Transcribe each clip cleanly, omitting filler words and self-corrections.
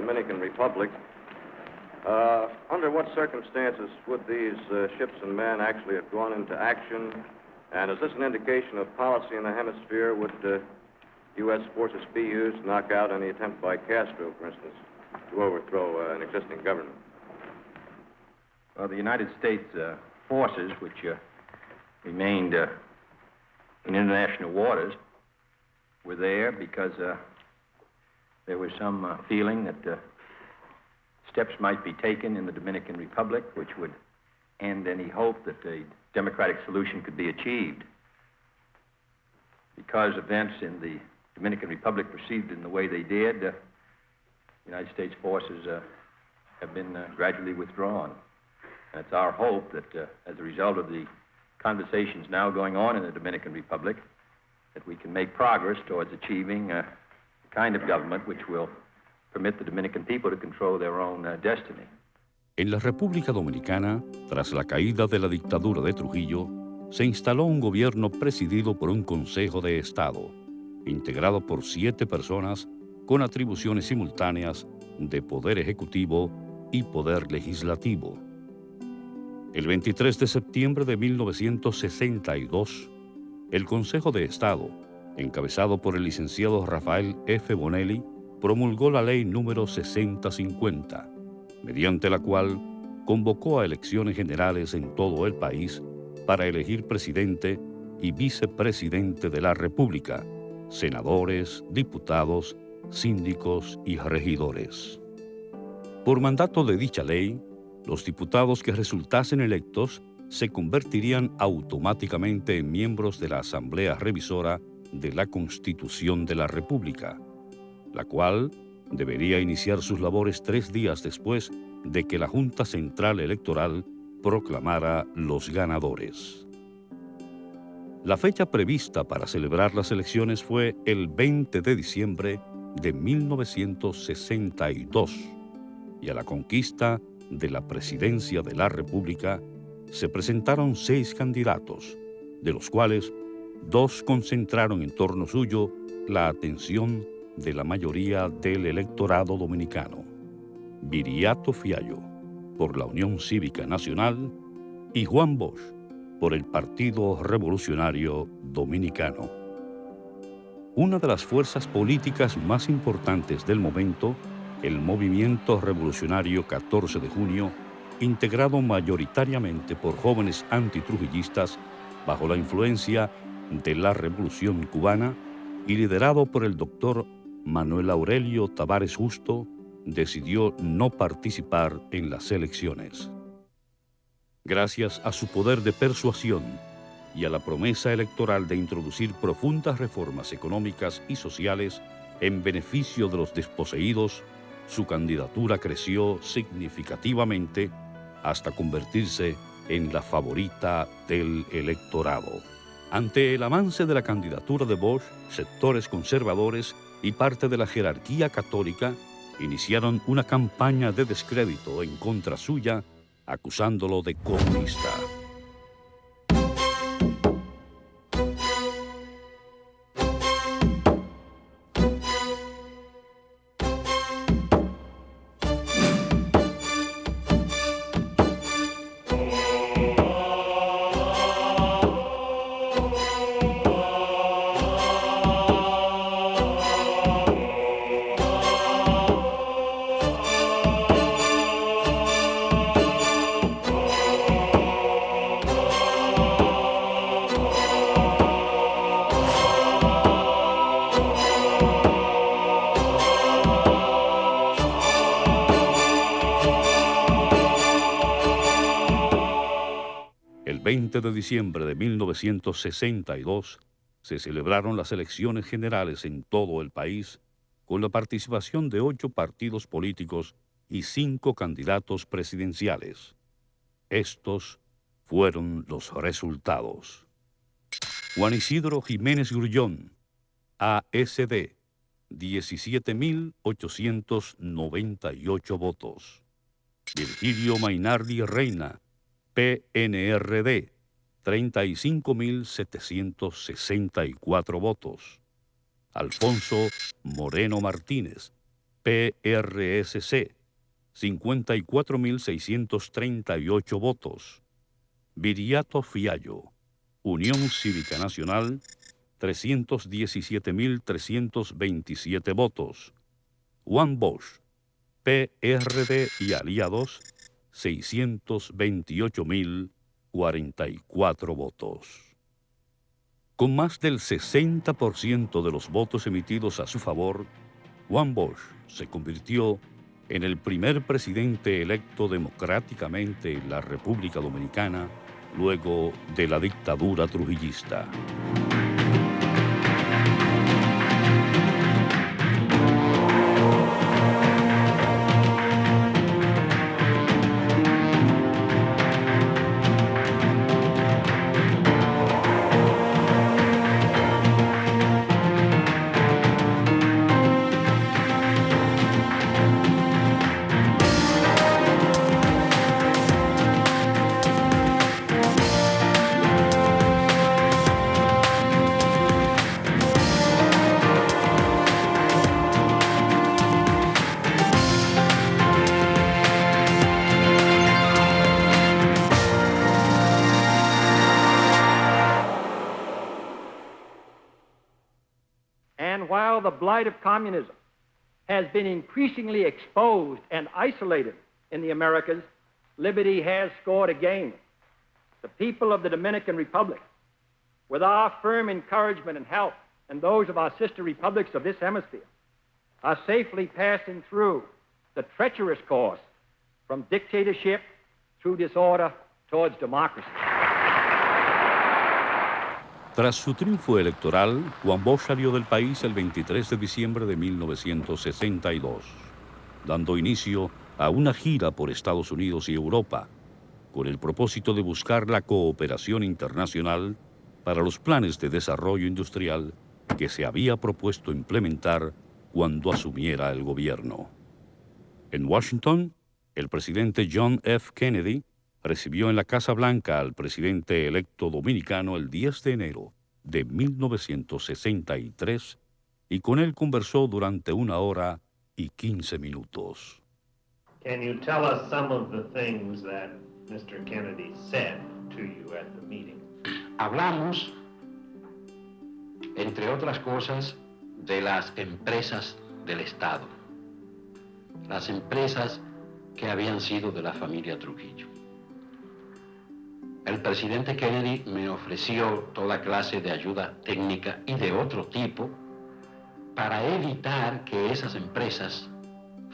Dominican Republic. Under what circumstances would these ships and men actually have gone into action? And is this an indication of policy in the hemisphere? Would U.S. forces be used to knock out any attempt by Castro, for instance, to overthrow an existing government? Well, the United States forces, which remained in international waters, were there because there was some feeling that steps might be taken in the Dominican Republic which would end any hope that a democratic solution could be achieved. Because events in the Dominican Republic proceeded in the way they did, the United States forces have been gradually withdrawn. And it's our hope that as a result of the conversations now going on in the Dominican Republic, that we can make progress towards achieving a kind of government which will permit the Dominican people to control their own destiny. En la República Dominicana, tras la caída de la dictadura de Trujillo, se instaló un gobierno presidido por un Consejo de Estado, integrado por 7 personas con atribuciones simultáneas de poder ejecutivo y poder legislativo. El 23 de septiembre de 1962, el Consejo de Estado, encabezado por el licenciado Rafael F. Bonelli, promulgó la ley número 6050, mediante la cual convocó a elecciones generales en todo el país para elegir presidente y vicepresidente de la República, senadores, diputados, síndicos y regidores. Por mandato de dicha ley, los diputados que resultasen electos se convertirían automáticamente en miembros de la Asamblea Revisora de la Constitución de la República, la cual debería iniciar sus labores 3 días después de que la Junta Central Electoral proclamara los ganadores. La fecha prevista para celebrar las elecciones fue el 20 de diciembre de 1962 y a la conquista de la presidencia de la República se presentaron 6 candidatos, de los cuales 2 concentraron en torno suyo la atención de la mayoría del electorado dominicano: Viriato Fiallo, por la Unión Cívica Nacional, y Juan Bosch, por el Partido Revolucionario Dominicano. Una de las fuerzas políticas más importantes del momento, el Movimiento Revolucionario 14 de Junio, integrado mayoritariamente por jóvenes antitrujillistas bajo la influencia de la Revolución Cubana y liderado por el doctor Manuel Aurelio Tavares Justo, decidió no participar en las elecciones. Gracias a su poder de persuasión y a la promesa electoral de introducir profundas reformas económicas y sociales en beneficio de los desposeídos, su candidatura creció significativamente hasta convertirse en la favorita del electorado. Ante el avance de la candidatura de Bosch, sectores conservadores y parte de la jerarquía católica iniciaron una campaña de descrédito en contra suya, acusándolo de comunista. El 20 de diciembre de 1962 se celebraron las elecciones generales en todo el país con la participación de 8 partidos políticos y 5 candidatos presidenciales. Estos fueron los resultados. Juan Isidro Jiménez Grullón, ASD, 17.898 votos. Virgilio Mainardi Reina, PNRD, 35.764 votos. Alfonso Moreno Martínez, PRSC, 54.638 votos. Viriato Fiallo, Unión Cívica Nacional, 317.327 votos. Juan Bosch, PRD y aliados, 628.044 votos. Con más del 60% de los votos emitidos a su favor, Juan Bosch se convirtió en el primer presidente electo democráticamente en la República Dominicana luego de la dictadura trujillista. And while the blight of communism has been increasingly exposed and isolated in the Americas, liberty has scored again. The people of the Dominican Republic, with our firm encouragement and help, and those of our sister republics of this hemisphere, are safely passing through the treacherous course from dictatorship through disorder towards democracy. Tras su triunfo electoral, Juan Bosch salió del país el 23 de diciembre de 1962, dando inicio a una gira por Estados Unidos y Europa, con el propósito de buscar la cooperación internacional para los planes de desarrollo industrial que se había propuesto implementar cuando asumiera el gobierno. En Washington, el presidente John F. Kennedy recibió en la Casa Blanca al presidente electo dominicano el 10 de enero de 1963 y con él conversó durante 1 hora y 15 minutos. Can you tell us some of the things that Mr. Kennedy said to you at the meeting? Hablamos, entre otras cosas, de las empresas del Estado, las empresas que habían sido de la familia Trujillo. El presidente Kennedy me ofreció toda clase de ayuda técnica y de otro tipo para evitar que esas empresas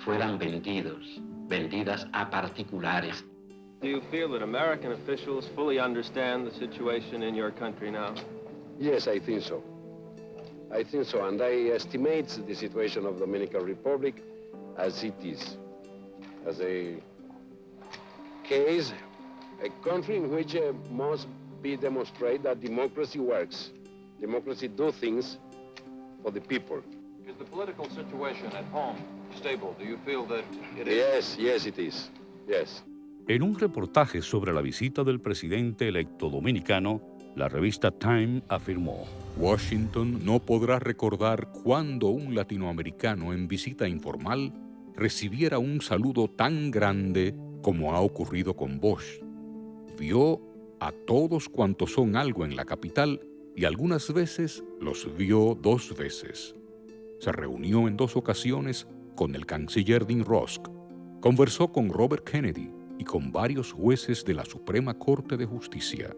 fueran vendidas a particulares. Do you feel that American officials fully understand the situation in your country now? Yes, I think so. I think so, and I estimate the situation of the Dominican Republic as it is, as a case, a country in which must be demonstrated that democracy works. Democracy do things for the people. Is the political situation at home stable? Do you feel that it is? Yes, yes, it is. Yes. En un reportaje sobre la visita del presidente electo dominicano, la revista Time afirmó: Washington no podrá recordar cuándo un latinoamericano en visita informal recibiera un saludo tan grande como ha ocurrido con Bosch. Vio a todos cuantos son algo en la capital y algunas veces los vio 2 veces. Se reunió en 2 ocasiones con el canciller Dean Rusk, conversó con Robert Kennedy y con varios jueces de la Suprema Corte de Justicia.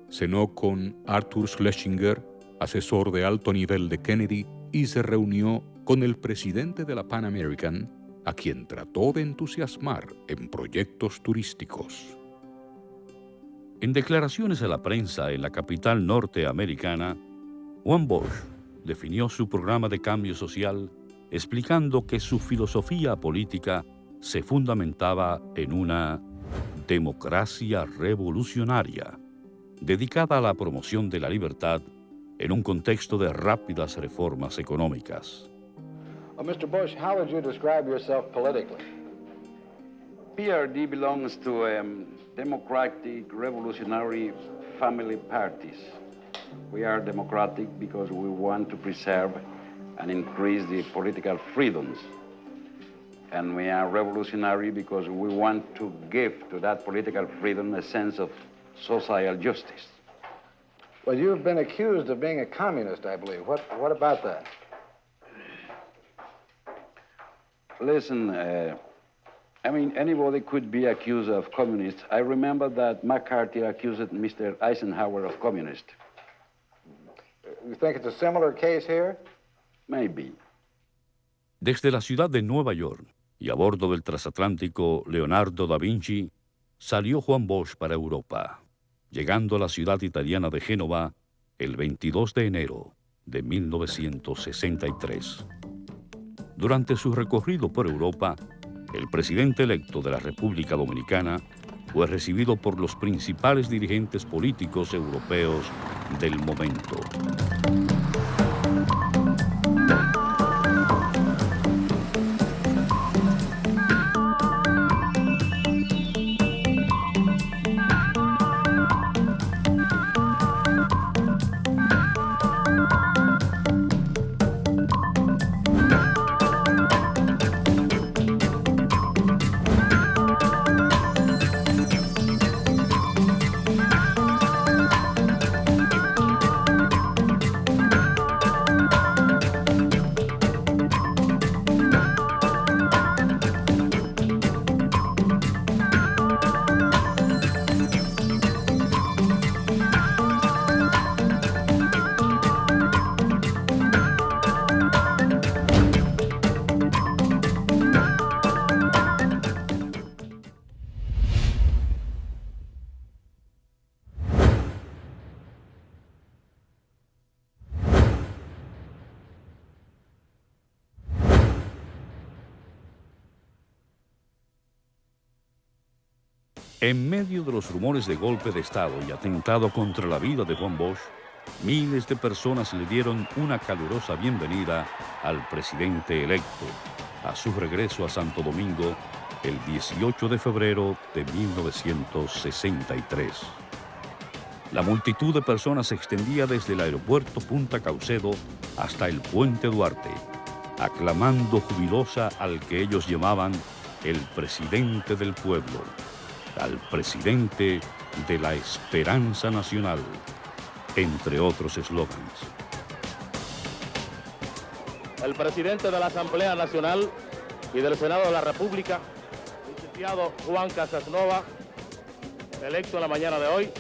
Cenó con Arthur Schlesinger, asesor de alto nivel de Kennedy, y se reunió con el presidente de la Pan American, a quien trató de entusiasmar en proyectos turísticos. En declaraciones a la prensa en la capital norteamericana, Juan Bosch definió su programa de cambio social explicando que su filosofía política se fundamentaba en una democracia revolucionaria, dedicada a la promoción de la libertad en un contexto de rápidas reformas económicas. Mr. Bush, how would you describe yourself politically? PRD belongs to Democratic Revolutionary Family Parties. We are democratic because we want to preserve and increase the political freedoms. and we are revolutionary because we want to give to that political freedom a sense of social justice. Well, you've been accused of being a communist, I believe. What about that? Listen, I mean, anybody could be accused of communist. I remember that McCarthy accused Mr. Eisenhower of communist. You think it's a similar case here? Maybe. Desde la ciudad de Nueva York y a bordo del transatlántico Leonardo da Vinci, salió Juan Bosch para Europa, llegando a la ciudad italiana de Génova el 22 de enero de 1963. Durante su recorrido por Europa, el presidente electo de la República Dominicana fue recibido por los principales dirigentes políticos europeos del momento. En medio de los rumores de golpe de Estado y atentado contra la vida de Juan Bosch, miles de personas le dieron una calurosa bienvenida al presidente electo a su regreso a Santo Domingo el 18 de febrero de 1963. La multitud de personas se extendía desde el aeropuerto Punta Caucedo hasta el Puente Duarte, aclamando jubilosa al que ellos llamaban el presidente del pueblo, al presidente de la esperanza nacional, entre otros eslóganes. El presidente de la Asamblea Nacional y del Senado de la República, licenciado Juan Casasnova, electo en la mañana de hoy,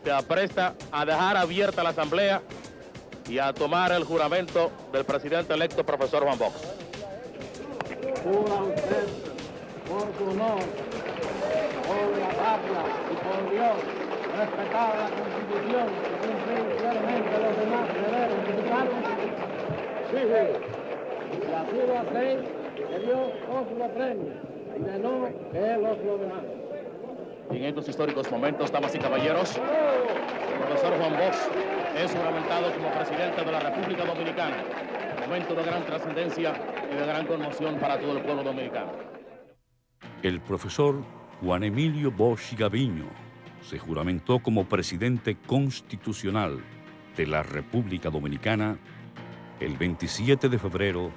se apresta a dejar abierta la Asamblea y a tomar el juramento del presidente electo, profesor Juan Bosch. Jura usted por su honor, por la patria y por Dios, respetar la Constitución y cumplir fielmente los demás deberes mexicanos. Sí, sí. Y así lo hacéis, que Dios os lo premie, y de no que Él os lo demande. Y en estos históricos momentos, damas y caballeros, el profesor Juan Bosch es juramentado como presidente de la República Dominicana. Momento de gran trascendencia y de gran conmoción para todo el pueblo dominicano. El profesor Juan Emilio Bosch Gaviño se juramentó como presidente constitucional de la República Dominicana el 27 de febrero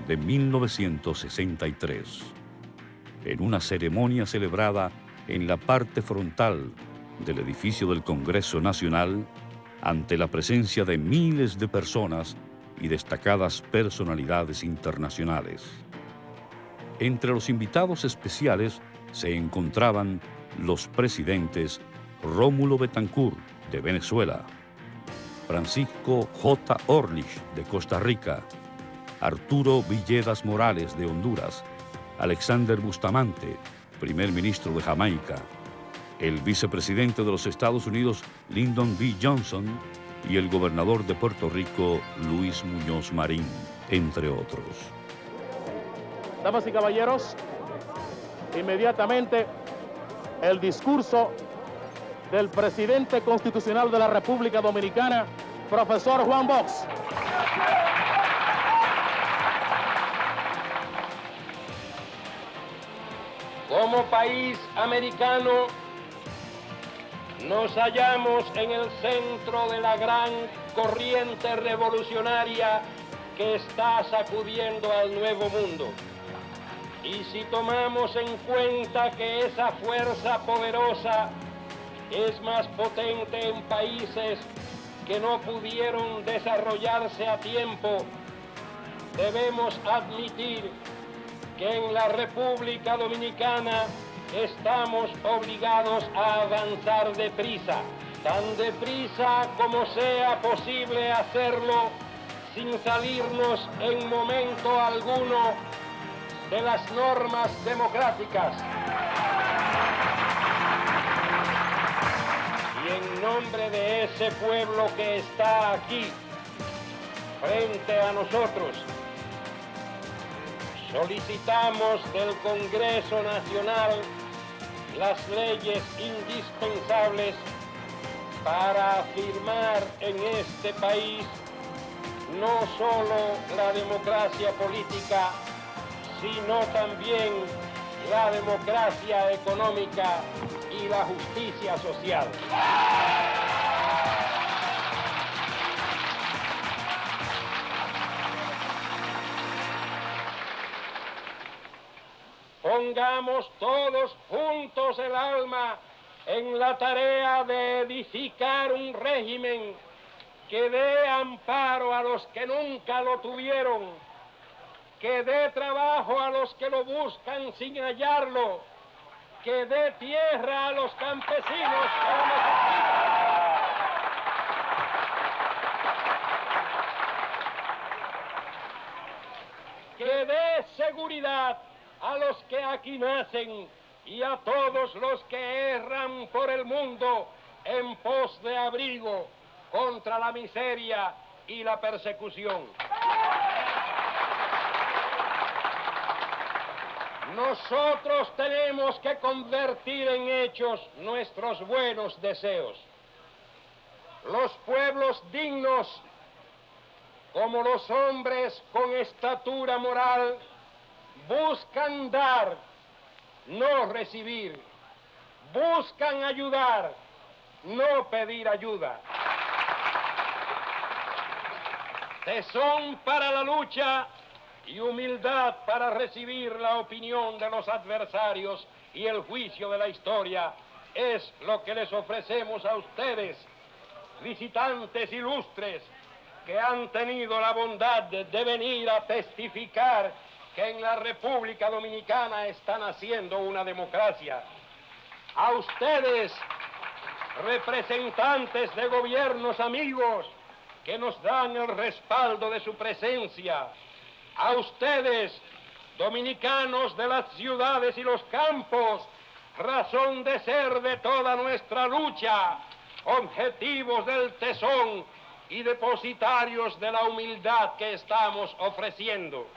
de 1963, en una ceremonia celebrada en la parte frontal del edificio del Congreso Nacional ante la presencia de miles de personas y destacadas personalidades internacionales. Entre los invitados especiales se encontraban los presidentes Rómulo Betancourt, de Venezuela, Francisco J. Orlich, de Costa Rica, Arturo Villegas Morales, de Honduras, Alexander Bustamante, primer ministro de Jamaica, el vicepresidente de los Estados Unidos, Lyndon B. Johnson, y el gobernador de Puerto Rico, Luis Muñoz Marín, entre otros. Damas y caballeros, inmediatamente el discurso del presidente constitucional de la República Dominicana, profesor Juan Bosch. Como país americano, nos hallamos en el centro de la gran corriente revolucionaria que está sacudiendo al Nuevo Mundo. Y si tomamos en cuenta que esa fuerza poderosa es más potente en países que no pudieron desarrollarse a tiempo, debemos admitir que en la República Dominicana estamos obligados a avanzar deprisa, tan deprisa como sea posible hacerlo sin salirnos en momento alguno de las normas democráticas. Y en nombre de ese pueblo que está aquí, frente a nosotros, solicitamos del Congreso Nacional las leyes indispensables para afirmar en este país no solo la democracia política, sino también la democracia económica y la justicia social. Pongamos todos juntos el alma en la tarea de edificar un régimen que dé amparo a los que nunca lo tuvieron, que dé trabajo a los que lo buscan sin hallarlo, que dé tierra a los campesinos que lo necesitan. Que dé seguridad a los que aquí nacen y a todos los que erran por el mundo en pos de abrigo contra la miseria y la persecución. Nosotros tenemos que convertir en hechos nuestros buenos deseos. Los pueblos dignos, como los hombres con estatura moral, buscan dar, no recibir. Buscan ayudar, no pedir ayuda. Tesón para la lucha y humildad para recibir la opinión de los adversarios y el juicio de la historia es lo que les ofrecemos a ustedes, visitantes ilustres, que han tenido la bondad de venir a testificar que en la República Dominicana están haciendo una democracia. A ustedes, representantes de gobiernos amigos, que nos dan el respaldo de su presencia. A ustedes, dominicanos de las ciudades y los campos, razón de ser de toda nuestra lucha, objetivos del tesón y depositarios de la humildad que estamos ofreciendo.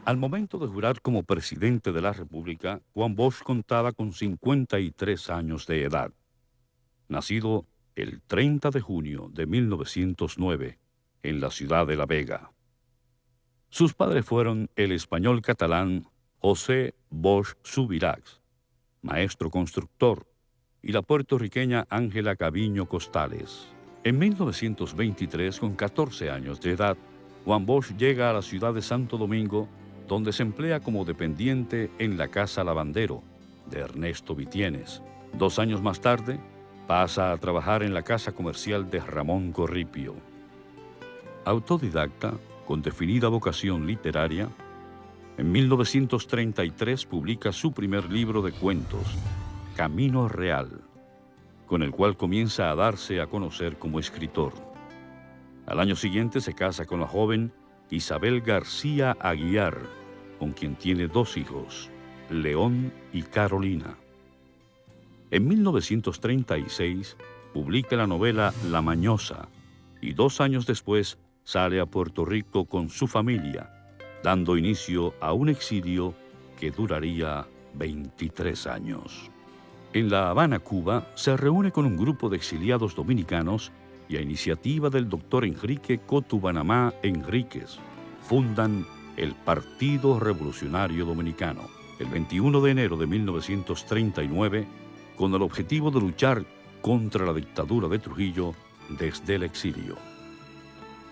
Al momento de jurar como presidente de la República, Juan Bosch contaba con 53 años de edad. Nacido el 30 de junio de 1909 en la ciudad de La Vega. Sus padres fueron el español catalán José Bosch Subirachs, maestro constructor, y la puertorriqueña Ángela Caviño Costales. En 1923, con 14 años de edad, Juan Bosch llega a la ciudad de Santo Domingo, donde se emplea como dependiente en la Casa Lavandero de Ernesto Vitienes. 2 años más tarde, pasa a trabajar en la Casa Comercial de Ramón Corripio. Autodidacta, con definida vocación literaria, en 1933 publica su primer libro de cuentos, Camino Real, con el cual comienza a darse a conocer como escritor. Al año siguiente se casa con la joven Isabel García Aguiar, con quien tiene 2 hijos, León y Carolina. En 1936 publica la novela La Mañosa y 2 años después sale a Puerto Rico con su familia, dando inicio a un exilio que duraría 23 años. En La Habana, Cuba, se reúne con un grupo de exiliados dominicanos y a iniciativa del doctor Enrique Cotubanamá Enríquez, fundan el Partido Revolucionario Dominicano el 21 de enero de 1939 con el objetivo de luchar contra la dictadura de Trujillo desde el exilio.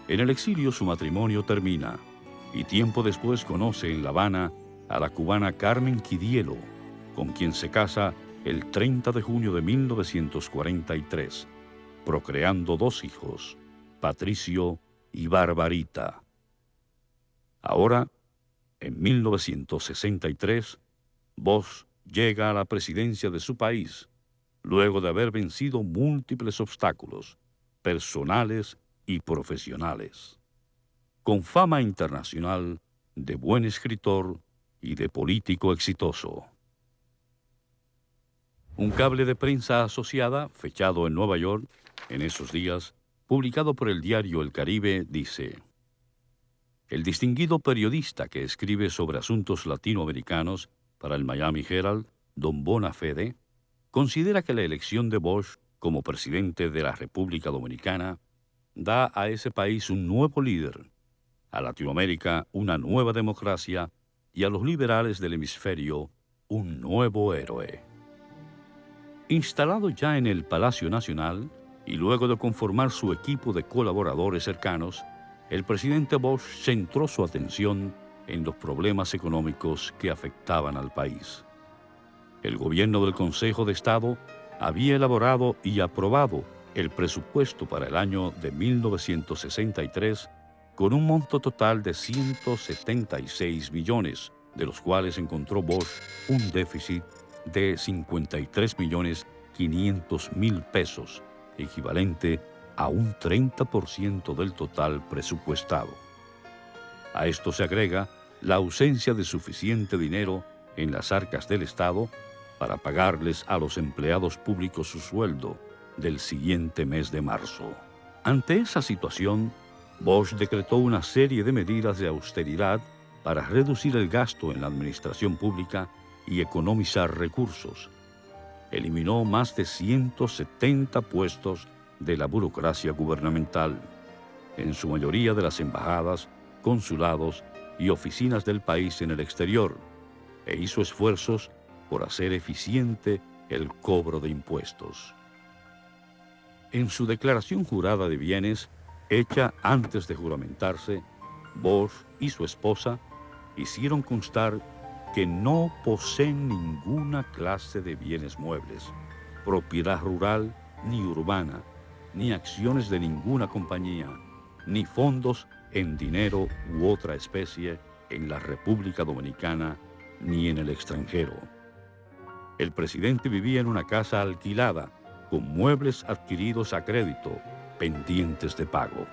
En el exilio su matrimonio termina y tiempo después conoce en La Habana a la cubana Carmen Quidielo, con quien se casa el 30 de junio de 1943, procreando 2 hijos, Patricio y Barbarita. Ahora, en 1963, Bosch llega a la presidencia de su país, luego de haber vencido múltiples obstáculos, personales y profesionales. Con fama internacional de buen escritor y de político exitoso. Un cable de prensa asociada, fechado en Nueva York, en esos días, publicado por el diario El Caribe, dice: el distinguido periodista que escribe sobre asuntos latinoamericanos para el Miami Herald, don Bonafede, considera que la elección de Bosch como presidente de la República Dominicana da a ese país un nuevo líder, a Latinoamérica una nueva democracia y a los liberales del hemisferio un nuevo héroe. Instalado ya en el Palacio Nacional y luego de conformar su equipo de colaboradores cercanos, el presidente Bosch centró su atención en los problemas económicos que afectaban al país. El gobierno del Consejo de Estado había elaborado y aprobado el presupuesto para el año de 1963 con un monto total de 176 millones, de los cuales encontró Bosch un déficit de 53.500.000 pesos, equivalente a un 30% del total presupuestado. A esto se agrega la ausencia de suficiente dinero en las arcas del Estado para pagarles a los empleados públicos su sueldo del siguiente mes de marzo. Ante esa situación, Bosch decretó una serie de medidas de austeridad para reducir el gasto en la administración pública y economizar recursos. Eliminó más de 170 puestos de la burocracia gubernamental, en su mayoría de las embajadas, consulados y oficinas del país en el exterior, e hizo esfuerzos por hacer eficiente el cobro de impuestos. En su declaración jurada de bienes, hecha antes de juramentarse, Bosch y su esposa hicieron constar que no poseen ninguna clase de bienes muebles, propiedad rural ni urbana, ni acciones de ninguna compañía, ni fondos en dinero u otra especie en la República Dominicana ni en el extranjero. El presidente vivía en una casa alquilada, con muebles adquiridos a crédito, pendientes de pago.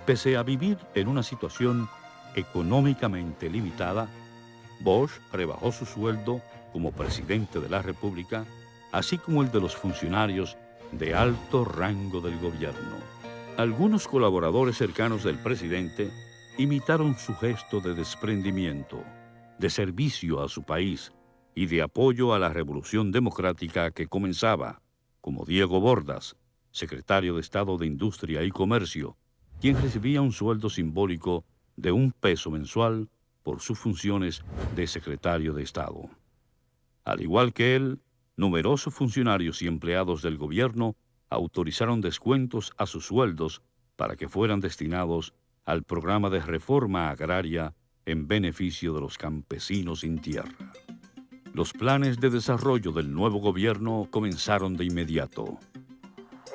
Pese a vivir en una situación económicamente limitada, Bosch rebajó su sueldo como presidente de la República, así como el de los funcionarios de alto rango del gobierno. Algunos colaboradores cercanos del presidente imitaron su gesto de desprendimiento, de servicio a su país y de apoyo a la revolución democrática que comenzaba, como Diego Bordas, secretario de Estado de Industria y Comercio, quien recibía un sueldo simbólico de $1 mensual por sus funciones de secretario de Estado. Al igual que él, numerosos funcionarios y empleados del gobierno autorizaron descuentos a sus sueldos para que fueran destinados al programa de reforma agraria en beneficio de los campesinos sin tierra. Los planes de desarrollo del nuevo gobierno comenzaron de inmediato.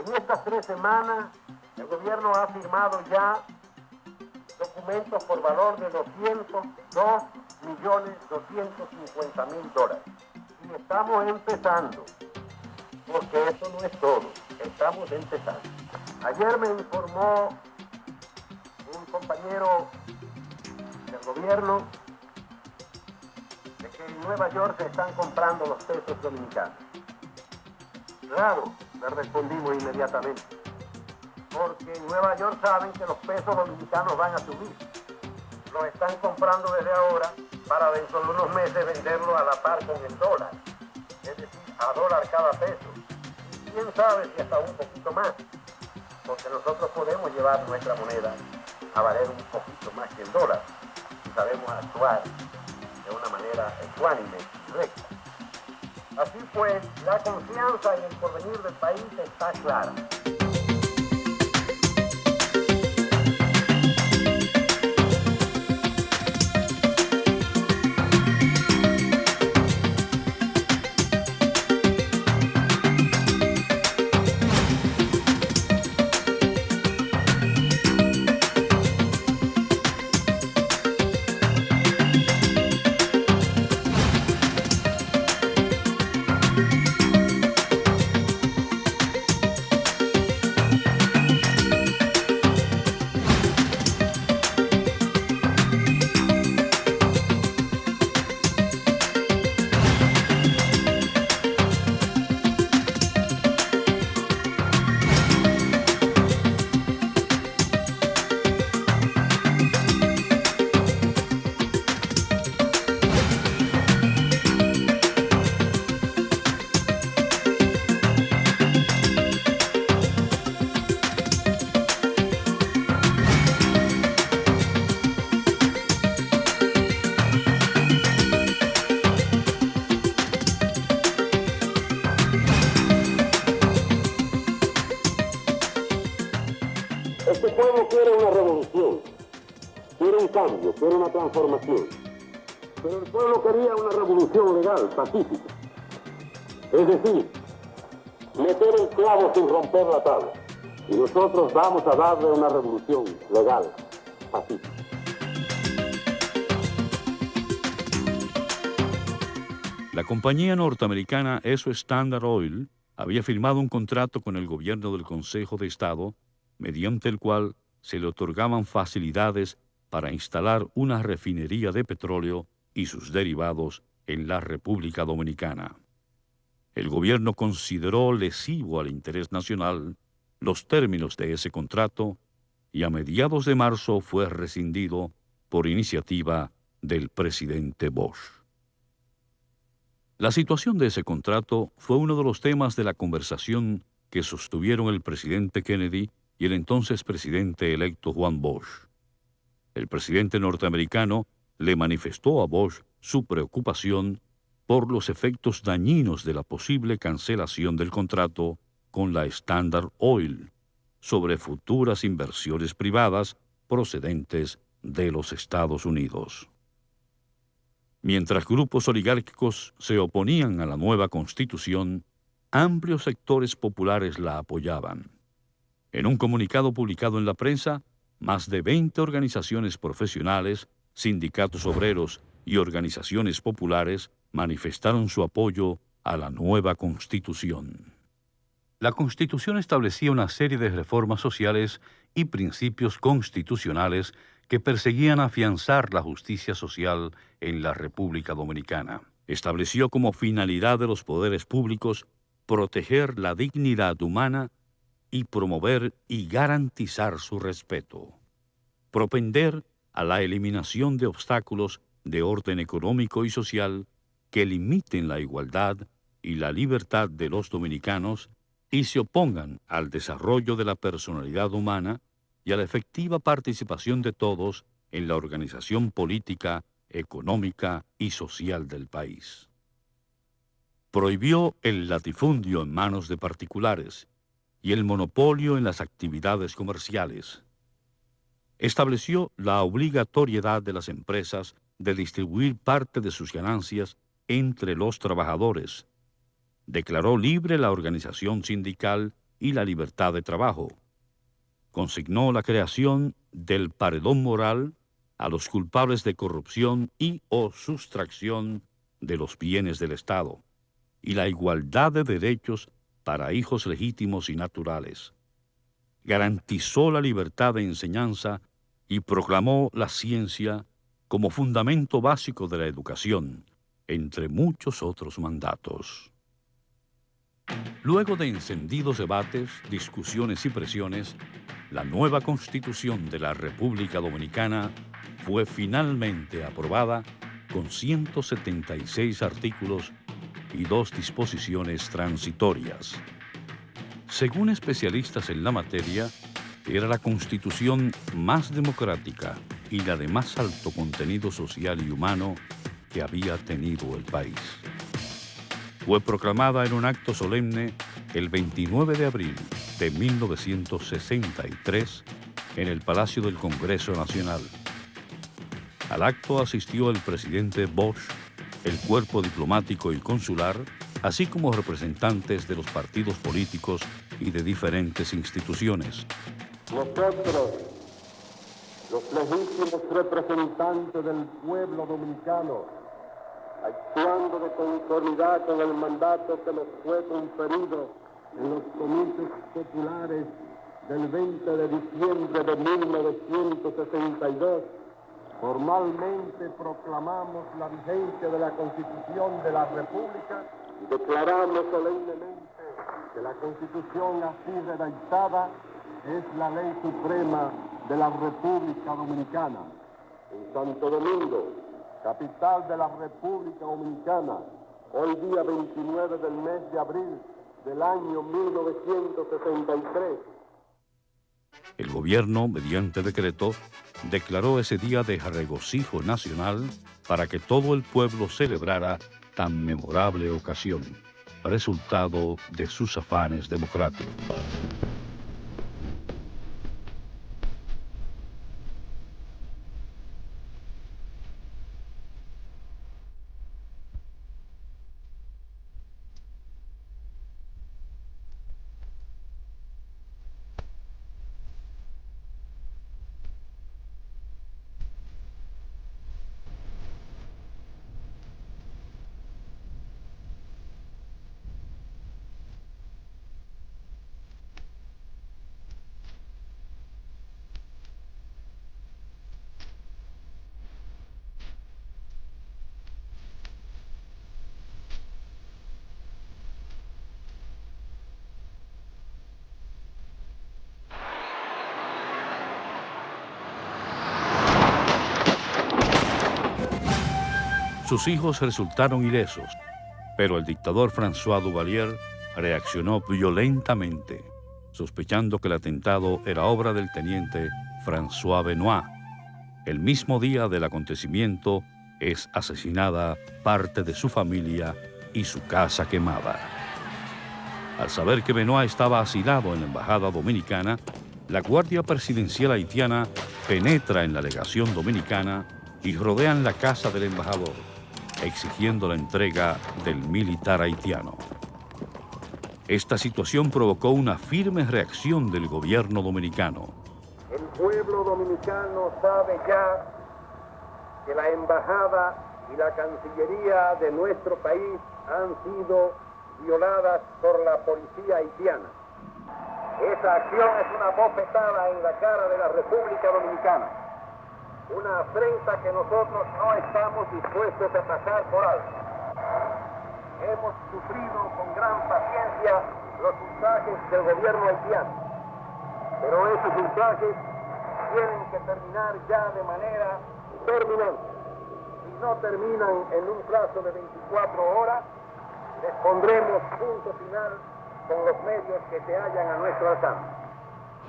En estas 3 semanas, el gobierno ha firmado ya documentos por valor de $202.250.000. Y estamos empezando porque eso no es todo. Estamos empezando. Ayer me informó un compañero del gobierno de que en Nueva York se están comprando los pesos dominicanos. Claro, le respondimos inmediatamente, porque en Nueva York saben que los pesos dominicanos van a subir. Los están comprando desde ahora para dentro de unos meses venderlo a la par con el dólar, es decir, a dólar cada peso. Y quién sabe si hasta un poquito más, porque nosotros podemos llevar nuestra moneda a valer un poquito más que el dólar si sabemos actuar de una manera ecuánime y recta. Así pues, la confianza en el porvenir del país está clara. Este pueblo quiere una revolución, quiere un cambio, quiere una transformación. Pero el pueblo quería una revolución legal, pacífica. Es decir, meter el clavo sin romper la tabla. Y nosotros vamos a darle una revolución legal, pacífica. La compañía norteamericana ESO Standard Oil había firmado un contrato con el gobierno del Consejo de Estado, mediante el cual se le otorgaban facilidades para instalar una refinería de petróleo y sus derivados en la República Dominicana. El gobierno consideró lesivo al interés nacional los términos de ese contrato y a mediados de marzo fue rescindido por iniciativa del presidente Bosch. La situación de ese contrato fue uno de los temas de la conversación que sostuvieron el presidente Kennedy y el entonces presidente electo Juan Bosch. El presidente norteamericano le manifestó a Bosch su preocupación por los efectos dañinos de la posible cancelación del contrato con la Standard Oil sobre futuras inversiones privadas procedentes de los Estados Unidos. Mientras grupos oligárquicos se oponían a la nueva Constitución, amplios sectores populares la apoyaban. En un comunicado publicado en la prensa, más de 20 organizaciones profesionales, sindicatos obreros y organizaciones populares manifestaron su apoyo a la nueva Constitución. La Constitución establecía una serie de reformas sociales y principios constitucionales que perseguían afianzar la justicia social en la República Dominicana. Estableció como finalidad de los poderes públicos proteger la dignidad humana y promover y garantizar su respeto. Propender a la eliminación de obstáculos de orden económico y social que limiten la igualdad y la libertad de los dominicanos y se opongan al desarrollo de la personalidad humana y a la efectiva participación de todos en la organización política, económica y social del país. Prohibió el latifundio en manos de particulares y el monopolio en las actividades comerciales. Estableció la obligatoriedad de las empresas de distribuir parte de sus ganancias entre los trabajadores. Declaró libre la organización sindical y la libertad de trabajo. Consignó la creación del paredón moral a los culpables de corrupción y o sustracción de los bienes del Estado y la igualdad de derechos para hijos legítimos y naturales. Garantizó la libertad de enseñanza y proclamó la ciencia como fundamento básico de la educación, entre muchos otros mandatos. Luego de encendidos debates, discusiones y presiones, la nueva Constitución de la República Dominicana fue finalmente aprobada con 176 artículos y 2 disposiciones transitorias. Según especialistas en la materia, era la Constitución más democrática y la de más alto contenido social y humano que había tenido el país. Fue proclamada en un acto solemne el 29 de abril de 1963 en el Palacio del Congreso Nacional. Al acto asistió el presidente Bosch, el cuerpo diplomático y consular, así como representantes de los partidos políticos y de diferentes instituciones. Nosotros, los legítimos representantes del pueblo dominicano, actuando de conformidad con el mandato que nos fue conferido en los comicios populares del 20 de diciembre de 1962, formalmente proclamamos la vigencia de la Constitución de la República y declaramos solemnemente que la Constitución así redactada es la ley suprema de la República Dominicana. En Santo Domingo, capital de la República Dominicana, hoy día 29 del mes de abril del año 1963. El gobierno, mediante decreto, declaró ese día de regocijo nacional para que todo el pueblo celebrara tan memorable ocasión, resultado de sus afanes democráticos. Sus hijos resultaron ilesos, pero el dictador François Duvalier reaccionó violentamente, sospechando que el atentado era obra del teniente François Benoit. El mismo día del acontecimiento es asesinada parte de su familia y su casa quemada. Al saber que Benoit estaba asilado en la embajada dominicana, la Guardia Presidencial haitiana penetra en la legación dominicana y rodean la casa del embajador, exigiendo la entrega del militar haitiano. Esta situación provocó una firme reacción del gobierno dominicano. El pueblo dominicano sabe ya que la embajada y la cancillería de nuestro país han sido violadas por la policía haitiana. Esa acción es una bofetada en la cara de la República Dominicana, una afrenta que nosotros no estamos dispuestos a pasar por alto. Hemos sufrido con gran paciencia los ultrajes del gobierno haitiano, pero esos ultrajes tienen que terminar ya de manera terminante. Si no terminan en un plazo de 24 horas, les pondremos punto final con los medios que se hallan a nuestro alcance.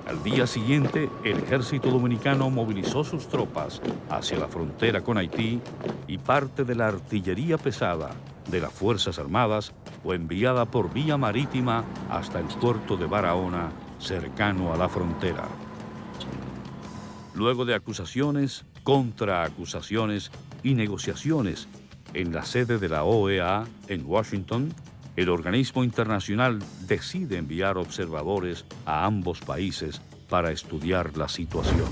Al día siguiente, el ejército dominicano movilizó sus tropas hacia la frontera con Haití y parte de la artillería pesada de las Fuerzas Armadas fue enviada por vía marítima hasta el puerto de Barahona, cercano a la frontera. Luego de acusaciones, contraacusaciones y negociaciones en la sede de la OEA en Washington, el organismo internacional decide enviar observadores a ambos países para estudiar la situación.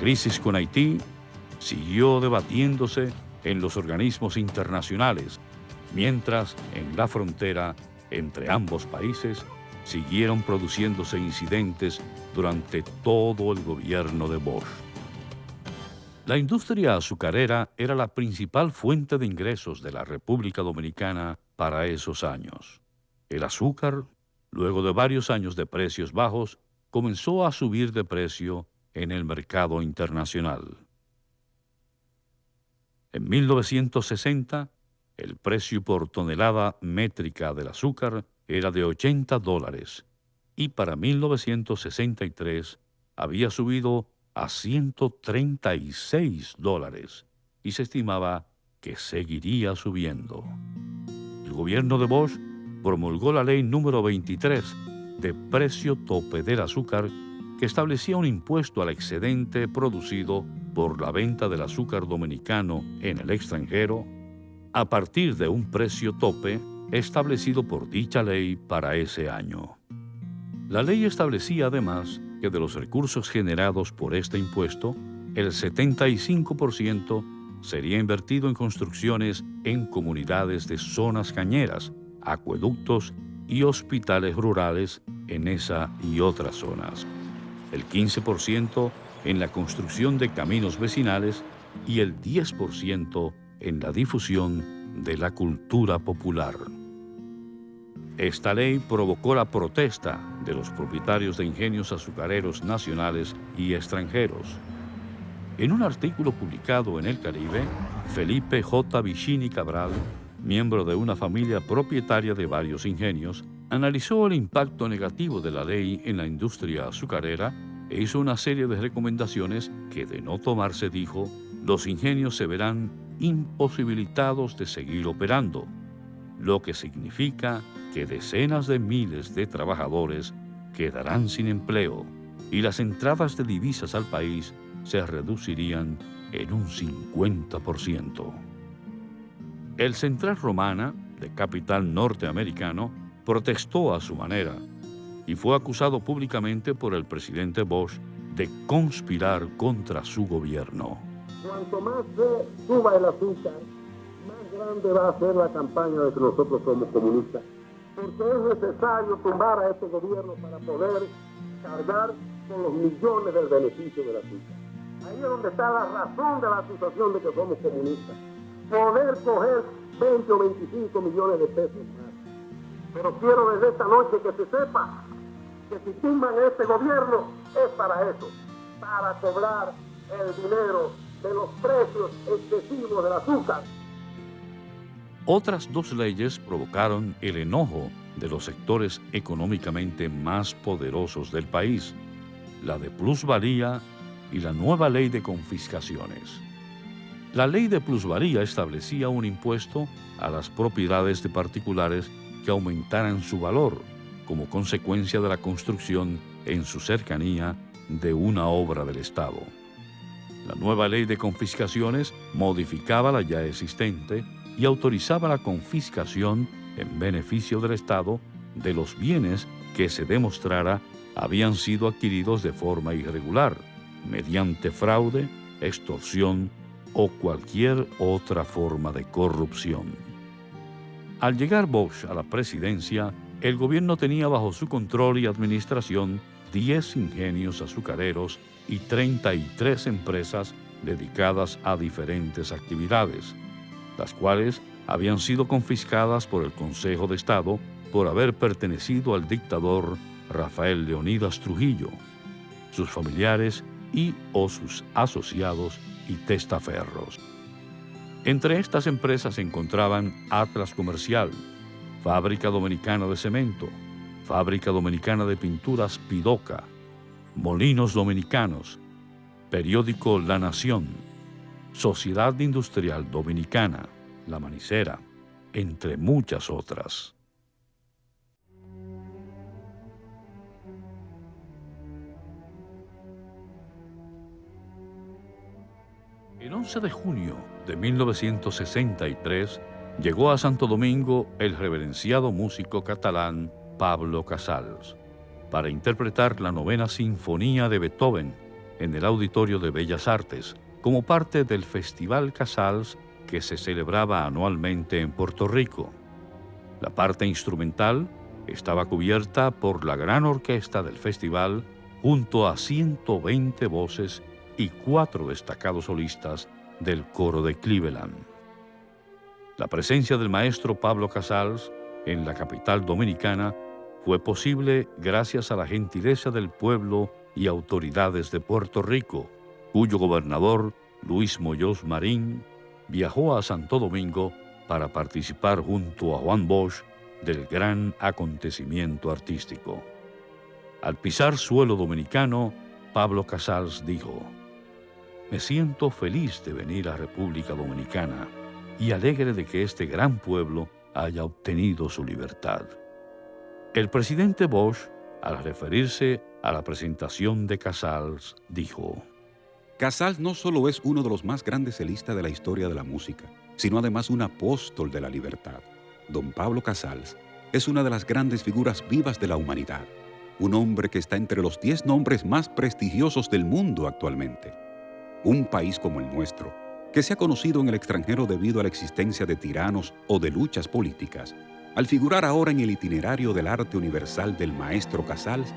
crisis con Haití siguió debatiéndose en los organismos internacionales, mientras en la frontera entre ambos países siguieron produciéndose incidentes durante todo el gobierno de Bosch. La industria azucarera era la principal fuente de ingresos de la República Dominicana para esos años. El azúcar, luego de varios años de precios bajos, comenzó a subir de precio en el mercado internacional. En 1960, el precio por tonelada métrica del azúcar era de $80 y para 1963 había subido a $136 y se estimaba que seguiría subiendo. El gobierno de Bosch promulgó la ley número 23 de precio tope del azúcar, que establecía un impuesto al excedente producido por la venta del azúcar dominicano en el extranjero a partir de un precio tope establecido por dicha ley para ese año. La ley establecía además que de los recursos generados por este impuesto, el 75% sería invertido en construcciones en comunidades de zonas cañeras, acueductos y hospitales rurales en esa y otras zonas. El 15% en la construcción de caminos vecinales y el 10% en la difusión de la cultura popular. Esta ley provocó la protesta de los propietarios de ingenios azucareros nacionales y extranjeros. En un artículo publicado en El Caribe, Felipe J. Vicini Cabral, miembro de una familia propietaria de varios ingenios, analizó el impacto negativo de la ley en la industria azucarera e hizo una serie de recomendaciones que, de no tomarse, dijo, los ingenios se verán imposibilitados de seguir operando, lo que significa que decenas de miles de trabajadores quedarán sin empleo y las entradas de divisas al país se reducirían en un 50%. El Central Romana, de capital norteamericano, protestó a su manera y fue acusado públicamente por el presidente Bosch de conspirar contra su gobierno. Cuanto más suba el azúcar, más grande va a ser la campaña de que nosotros somos comunistas, porque es necesario tumbar a este gobierno para poder cargar con los millones del beneficio del azúcar. Ahí es donde está la razón de la acusación de que somos comunistas. Poder coger 20 o 25 millones de pesos más. Pero quiero desde esta noche que se sepa que si tumban este gobierno es para eso, para cobrar el dinero de los precios excesivos del azúcar. Otras dos leyes provocaron el enojo de los sectores económicamente más poderosos del país, la de plusvalía y la nueva ley de confiscaciones. La ley de plusvalía establecía un impuesto a las propiedades de particulares que aumentaran su valor como consecuencia de la construcción en su cercanía de una obra del Estado. La nueva ley de confiscaciones modificaba la ya existente y autorizaba la confiscación en beneficio del Estado de los bienes que se demostrara habían sido adquiridos de forma irregular, mediante fraude, extorsión o cualquier otra forma de corrupción. Al llegar Bosch a la presidencia, el gobierno tenía bajo su control y administración 10 ingenios azucareros y 33 empresas dedicadas a diferentes actividades, las cuales habían sido confiscadas por el Consejo de Estado por haber pertenecido al dictador Rafael Leónidas Trujillo, sus familiares y o sus asociados y testaferros. Entre estas empresas se encontraban Atlas Comercial, Fábrica Dominicana de Cemento, Fábrica Dominicana de Pinturas Pidoca, Molinos Dominicanos, Periódico La Nación, Sociedad Industrial Dominicana, La Manicera, entre muchas otras. El 11 de junio de 1963 llegó a Santo Domingo el reverenciado músico catalán Pablo Casals para interpretar la 9ª Sinfonía de Beethoven en el Auditorio de Bellas Artes, como parte del Festival Casals que se celebraba anualmente en Puerto Rico. La parte instrumental estaba cubierta por la gran orquesta del festival junto a 120 voces y 4 destacados solistas del coro de Cleveland. La presencia del maestro Pablo Casals en la capital dominicana fue posible gracias a la gentileza del pueblo y autoridades de Puerto Rico, cuyo gobernador, Luis Muñoz Marín, viajó a Santo Domingo para participar junto a Juan Bosch del gran acontecimiento artístico. Al pisar suelo dominicano, Pablo Casals dijo: «Me siento feliz de venir a República Dominicana y alegre de que este gran pueblo haya obtenido su libertad». El presidente Bosch, al referirse a la presentación de Casals, dijo: Casals no solo es uno de los más grandes celistas de la historia de la música, sino además un apóstol de la libertad. Don Pablo Casals es una de las grandes figuras vivas de la humanidad, un hombre que está entre los 10 nombres más prestigiosos del mundo actualmente. Un país como el nuestro, que se ha conocido en el extranjero debido a la existencia de tiranos o de luchas políticas, al figurar ahora en el itinerario del arte universal del maestro Casals,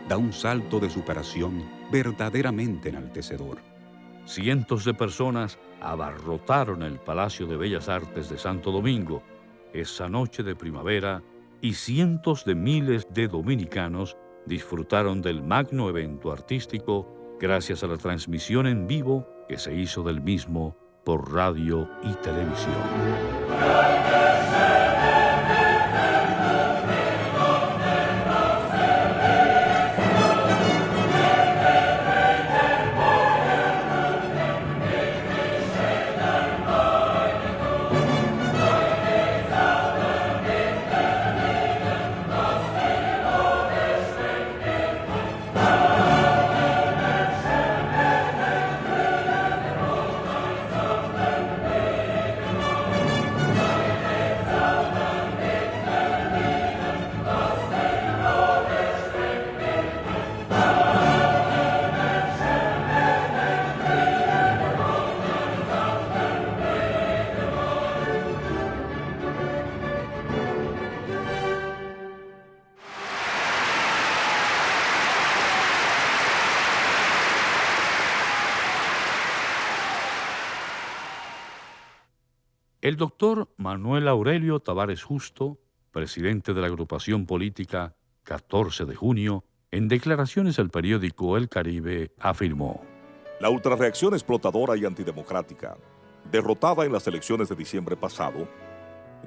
da un salto de superación verdaderamente enaltecedor. Cientos de personas abarrotaron el Palacio de Bellas Artes de Santo Domingo esa noche de primavera y cientos de miles de dominicanos disfrutaron del magno evento artístico gracias a la transmisión en vivo que se hizo del mismo por radio y televisión. El doctor Manuel Aurelio Tavares Justo, presidente de la agrupación política 14 de junio, en declaraciones al periódico El Caribe, afirmó: La ultrarreacción explotadora y antidemocrática, derrotada en las elecciones de diciembre pasado,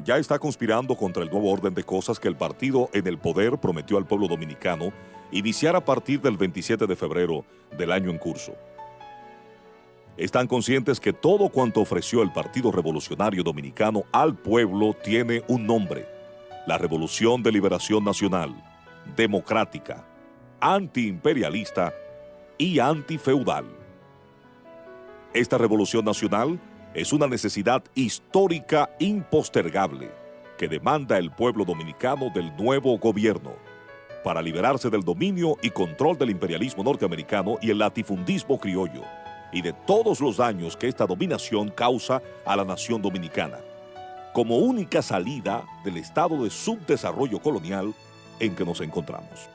ya está conspirando contra el nuevo orden de cosas que el partido en el poder prometió al pueblo dominicano iniciar a partir del 27 de febrero del año en curso. Están conscientes que todo cuanto ofreció el Partido Revolucionario Dominicano al pueblo tiene un nombre: la Revolución de Liberación Nacional, democrática, antiimperialista y antifeudal. Esta revolución nacional es una necesidad histórica impostergable que demanda el pueblo dominicano del nuevo gobierno para liberarse del dominio y control del imperialismo norteamericano y el latifundismo criollo, y de todos los daños que esta dominación causa a la nación dominicana, como única salida del estado de subdesarrollo colonial en que nos encontramos.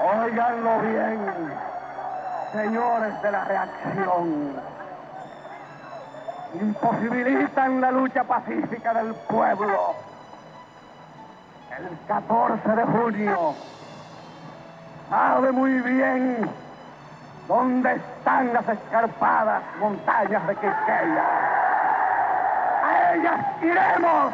Óiganlo bien, señores de la reacción. Imposibilitan la lucha pacífica del pueblo. El 14 de junio sabe muy bien dónde están las escarpadas montañas de Quisqueya. A ellas iremos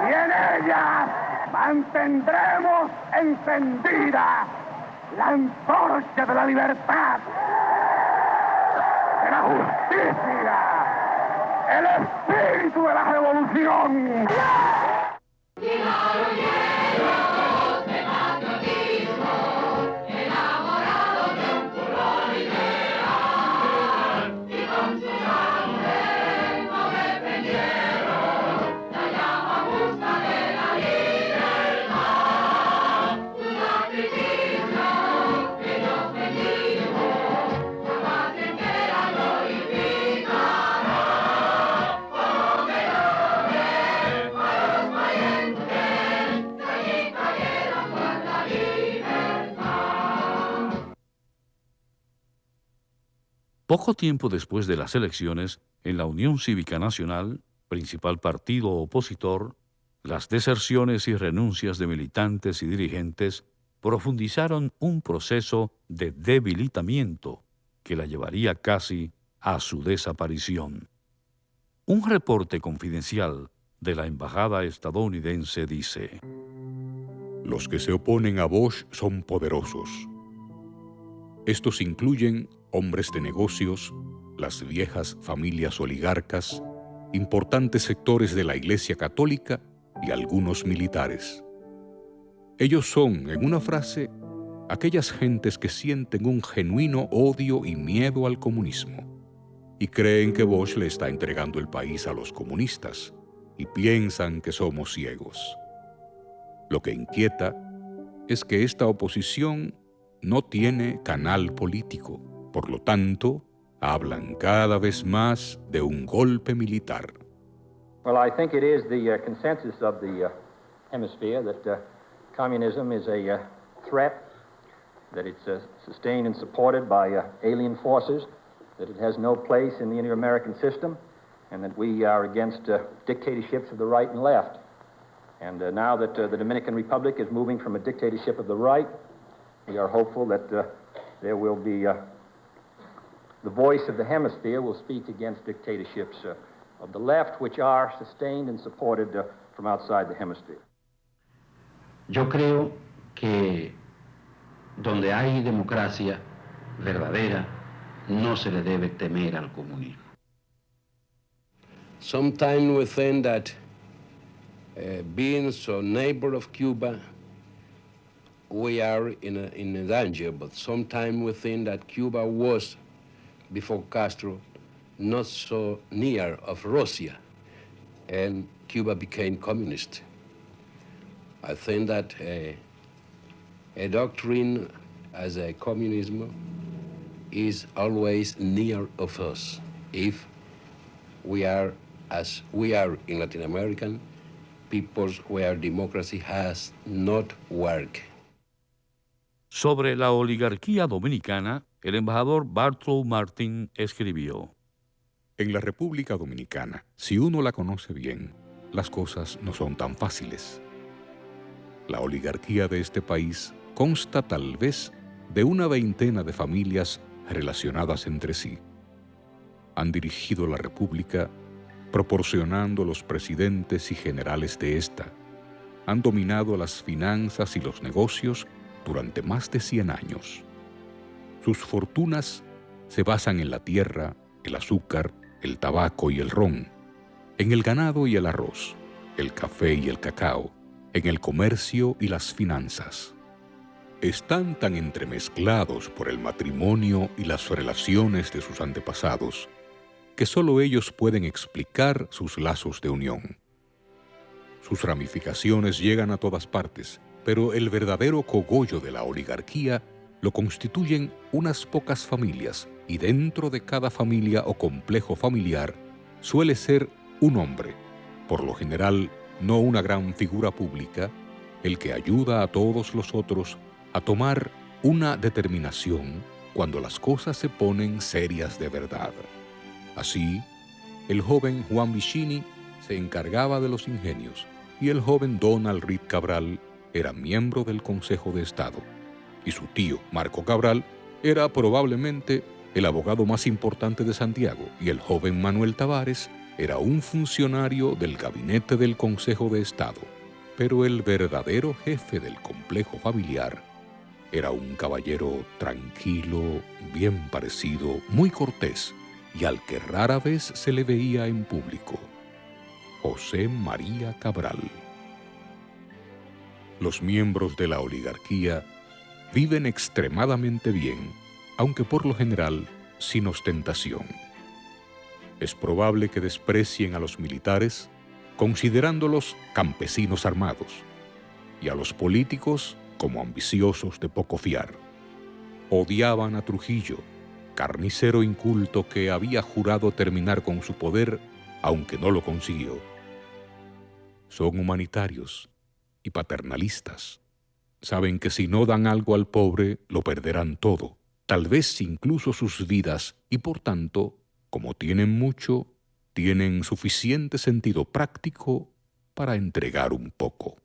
y en ellas mantendremos encendida la antorcha de la libertad, de la justicia, el espíritu de la revolución. Enamorados de un pueblo liberal, y Poco tiempo después de las elecciones, en la Unión Cívica Nacional, principal partido opositor, las deserciones y renuncias de militantes y dirigentes profundizaron un proceso de debilitamiento que la llevaría casi a su desaparición. Un reporte confidencial de la embajada estadounidense dice: Los que se oponen a Bosch son poderosos. Estos incluyen hombres de negocios, las viejas familias oligarcas, importantes sectores de la Iglesia Católica y algunos militares. Ellos son, en una frase, aquellas gentes que sienten un genuino odio y miedo al comunismo y creen que Bosch le está entregando el país a los comunistas y piensan que somos ciegos. Lo que inquieta es que esta oposición no tiene canal político, por lo tanto, hablan cada vez más de un golpe militar. Well, I think it is the consensus of the hemisphere that communism is a threat, that it's sustained and supported by alien forces, that it has no place in the inter-American system, and that we are against dictatorships of the right and left. And now that the Dominican Republic is moving from a dictatorship of the right, we are hopeful that there will be the voice of the hemisphere will speak against dictatorships of the left, which are sustained and supported from outside the hemisphere. Yo creo que donde hay democracia verdadera, no se le debe temer al comunismo. Sometimes we think that being so neighbor of Cuba, we are in a danger, but sometimes we think that Cuba was, before Castro, not so near of Russia, and Cuba became communist. I think that a doctrine as a communism is always near of us if we are, as we are in Latin American peoples where democracy has not worked. Sobre la oligarquía dominicana, el embajador Bartlow Martin escribió: En la República Dominicana, si uno la conoce bien, las cosas no son tan fáciles. La oligarquía de este país consta tal vez de una veintena de familias relacionadas entre sí. Han dirigido la República proporcionando los presidentes y generales de esta. Han dominado las finanzas y los negocios durante más de 100 años. Sus fortunas se basan en la tierra, el azúcar, el tabaco y el ron, en el ganado y el arroz, el café y el cacao, en el comercio y las finanzas. Están tan entremezclados por el matrimonio y las relaciones de sus antepasados que solo ellos pueden explicar sus lazos de unión. Sus ramificaciones llegan a todas partes, pero el verdadero cogollo de la oligarquía lo constituyen unas pocas familias, y dentro de cada familia o complejo familiar suele ser un hombre, por lo general no una gran figura pública, el que ayuda a todos los otros a tomar una determinación cuando las cosas se ponen serias de verdad. Así, el joven Juan Vicini se encargaba de los ingenios y el joven Donald Reed Cabral era miembro del Consejo de Estado, y su tío Marco Cabral era probablemente el abogado más importante de Santiago, y el joven Manuel Tavares era un funcionario del gabinete del Consejo de Estado. Pero el verdadero jefe del complejo familiar era un caballero tranquilo, bien parecido, muy cortés, y al que rara vez se le veía en público: José María Cabral. Los miembros de la oligarquía viven extremadamente bien, aunque por lo general sin ostentación. Es probable que desprecien a los militares, considerándolos campesinos armados, y a los políticos como ambiciosos de poco fiar. Odiaban a Trujillo, carnicero inculto que había jurado terminar con su poder, aunque no lo consiguió. Son humanitarios y paternalistas. Saben que si no dan algo al pobre, lo perderán todo, tal vez incluso sus vidas, y por tanto, como tienen mucho, tienen suficiente sentido práctico para entregar un poco.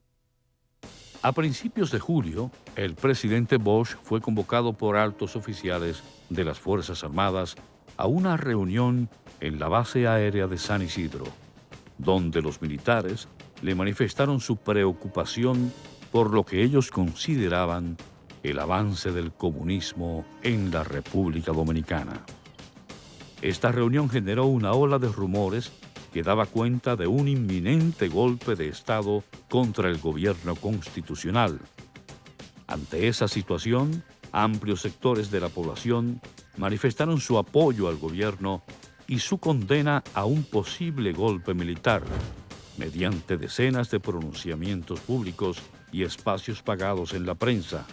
A principios de julio, el presidente Bosch fue convocado por altos oficiales de las Fuerzas Armadas a una reunión en la base aérea de San Isidro, donde los militares le manifestaron su preocupación por lo que ellos consideraban el avance del comunismo en la República Dominicana. Esta reunión generó una ola de rumores que daba cuenta de un inminente golpe de Estado contra el gobierno constitucional. Ante esa situación, amplios sectores de la población manifestaron su apoyo al gobierno y su condena a un posible golpe militar, mediante decenas de pronunciamientos públicos y espacios pagados en la prensa.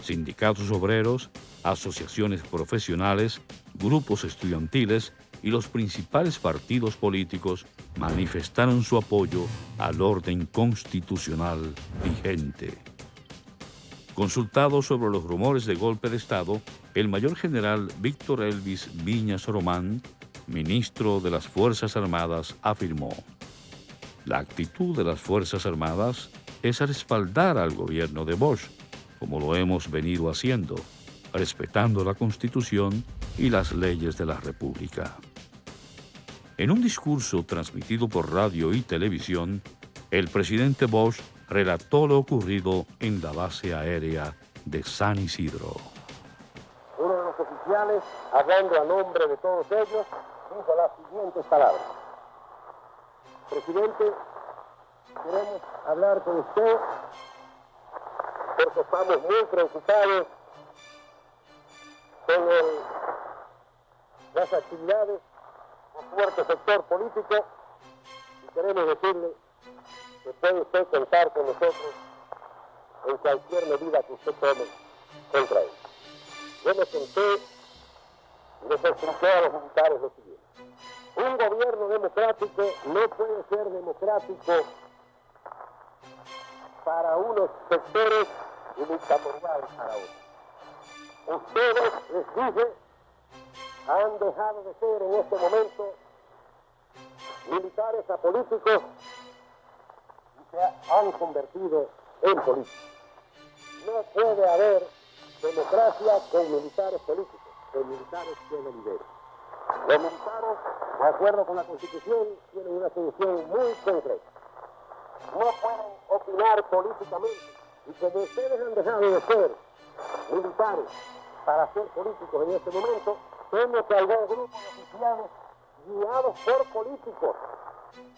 Sindicatos obreros, asociaciones profesionales, grupos estudiantiles y los principales partidos políticos manifestaron su apoyo al orden constitucional vigente. Consultado sobre los rumores de golpe de Estado, el mayor general Víctor Elvis Viñas Román, ministro de las Fuerzas Armadas, afirmó: la actitud de las Fuerzas Armadas es respaldar al gobierno de Bosch, como lo hemos venido haciendo, respetando la Constitución y las leyes de la República. En un discurso transmitido por radio y televisión, el presidente Bosch relató lo ocurrido en la base aérea de San Isidro. Uno de los oficiales, hablando a nombre de todos ellos, dijo las siguientes palabras: presidente, queremos hablar con usted porque estamos muy preocupados con las actividades de un fuerte sector político y queremos decirle que puede usted contar con nosotros en cualquier medida que usted tome contra él. Yo me senté y les expliqué a los militares lo siguiente: un gobierno democrático no puede ser democrático para unos sectores y dictatorial para otros. Ustedes, les dije, han dejado de ser en este momento militares a políticos y se han convertido en políticos. No puede haber democracia con militares políticos, con militares que deliberen. Los militares, de acuerdo con la Constitución, tienen una solución muy concreta. No pueden opinar políticamente, y como ustedes han dejado de ser militares para ser políticos en este momento, temo que algún grupo de oficiales guiados por políticos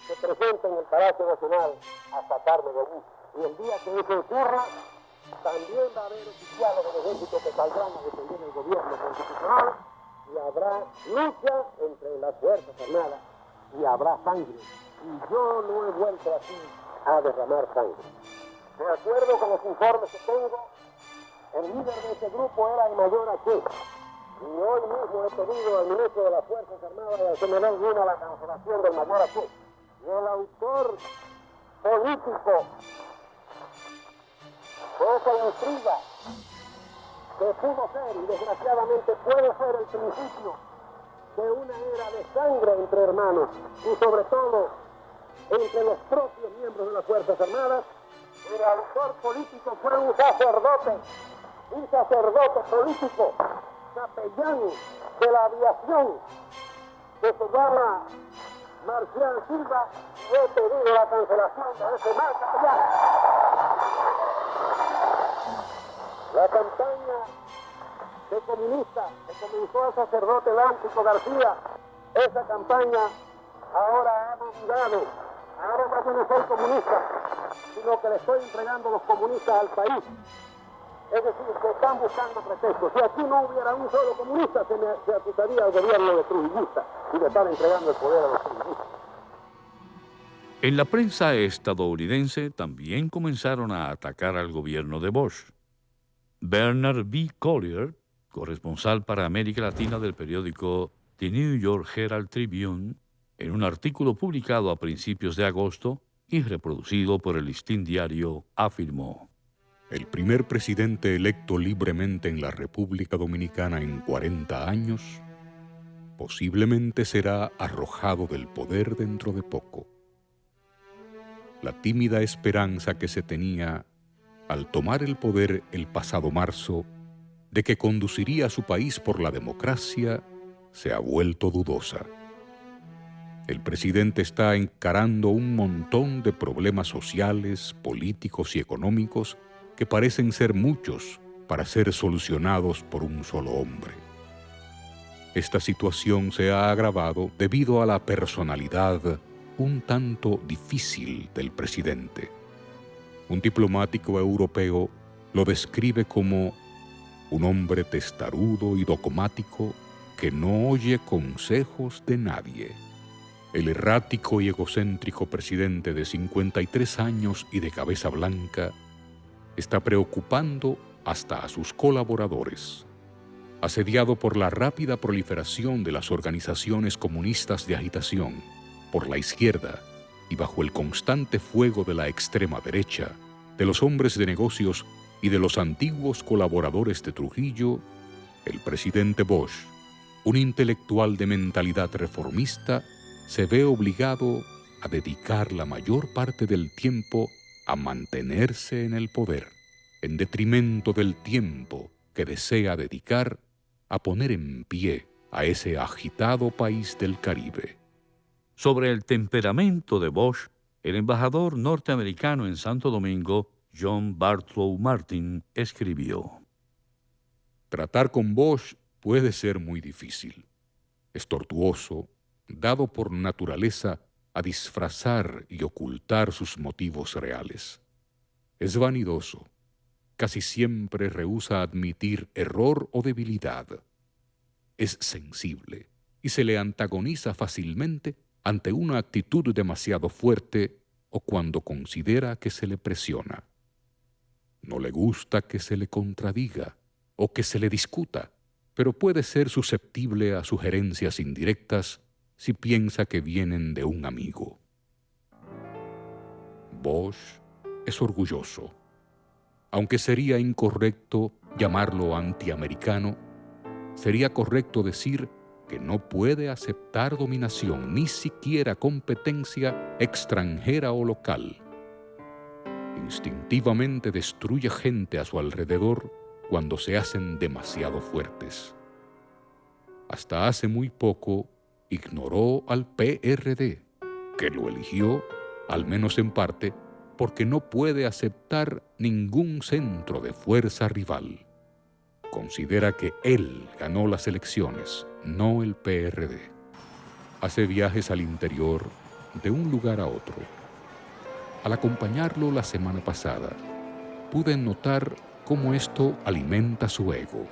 se presenten en el Palacio Nacional a sacarme de allí. Y el día que eso ocurra, también va a haber oficiales del ejército que saldrán a defender el gobierno constitucional y habrá lucha entre las Fuerzas Armadas y habrá sangre. Y yo no he vuelto aquí a derramar sangre. De acuerdo con los informes que tengo, el líder de ese grupo era el mayor Aché. Y hoy mismo he pedido al ministro de las Fuerzas Armadas y al general Luna la cancelación del mayor Aché. Y el autor político de esa intriga que pudo ser y desgraciadamente puede ser el principio de una era de sangre entre hermanos y sobre todo entre los propios miembros de las Fuerzas Armadas, el autor político fue un sacerdote político, capellán de la aviación, que se llama Marcial Silva, y he pedido la cancelación de ese mal capellán. La campaña de comunista que comenzó el sacerdote Lántico García, esa campaña ahora ha madurado. Ahora no tiene que ser comunista, sino que le estoy entregando los comunistas al país. Es decir, que están buscando pretextos. Si aquí no hubiera un solo comunista, se acusaría al gobierno de trujillista y de estar entregando el poder a los trujillistas. En la prensa estadounidense también comenzaron a atacar al gobierno de Bosch. Bernard B. Collier, corresponsal para América Latina del periódico The New York Herald Tribune, en un artículo publicado a principios de agosto y reproducido por el Listín Diario, afirmó: El primer presidente electo libremente en la República Dominicana en 40 años, posiblemente será arrojado del poder dentro de poco. La tímida esperanza que se tenía al tomar el poder el pasado marzo de que conduciría a su país por la democracia se ha vuelto dudosa. El presidente está encarando un montón de problemas sociales, políticos y económicos que parecen ser muchos para ser solucionados por un solo hombre. Esta situación se ha agravado debido a la personalidad un tanto difícil del presidente. Un diplomático europeo lo describe como un hombre testarudo y dogmático que no oye consejos de nadie. El errático y egocéntrico presidente de 53 años y de cabeza blanca está preocupando hasta a sus colaboradores. Asediado por la rápida proliferación de las organizaciones comunistas de agitación por la izquierda y bajo el constante fuego de la extrema derecha, de los hombres de negocios y de los antiguos colaboradores de Trujillo, el presidente Bosch, un intelectual de mentalidad reformista, se ve obligado a dedicar la mayor parte del tiempo a mantenerse en el poder, en detrimento del tiempo que desea dedicar a poner en pie a ese agitado país del Caribe. Sobre el temperamento de Bosch, el embajador norteamericano en Santo Domingo, John Bartlow Martin, escribió: Tratar con Bosch puede ser muy difícil. Es tortuoso, dado por naturaleza a disfrazar y ocultar sus motivos reales. Es vanidoso. Casi siempre rehúsa admitir error o debilidad. Es sensible y se le antagoniza fácilmente ante una actitud demasiado fuerte o cuando considera que se le presiona. No le gusta que se le contradiga o que se le discuta, pero puede ser susceptible a sugerencias indirectas si piensa que vienen de un amigo. Bosch es orgulloso. Aunque sería incorrecto llamarlo antiamericano, sería correcto decir que no puede aceptar dominación, ni siquiera competencia extranjera o local. Instintivamente destruye gente a su alrededor cuando se hacen demasiado fuertes. Hasta hace muy poco ignoró al PRD, que lo eligió, al menos en parte, porque no puede aceptar ningún centro de fuerza rival. Considera que él ganó las elecciones, no el PRD. Hace viajes al interior, de un lugar a otro. Al acompañarlo la semana pasada, pude notar cómo esto alimenta su ego.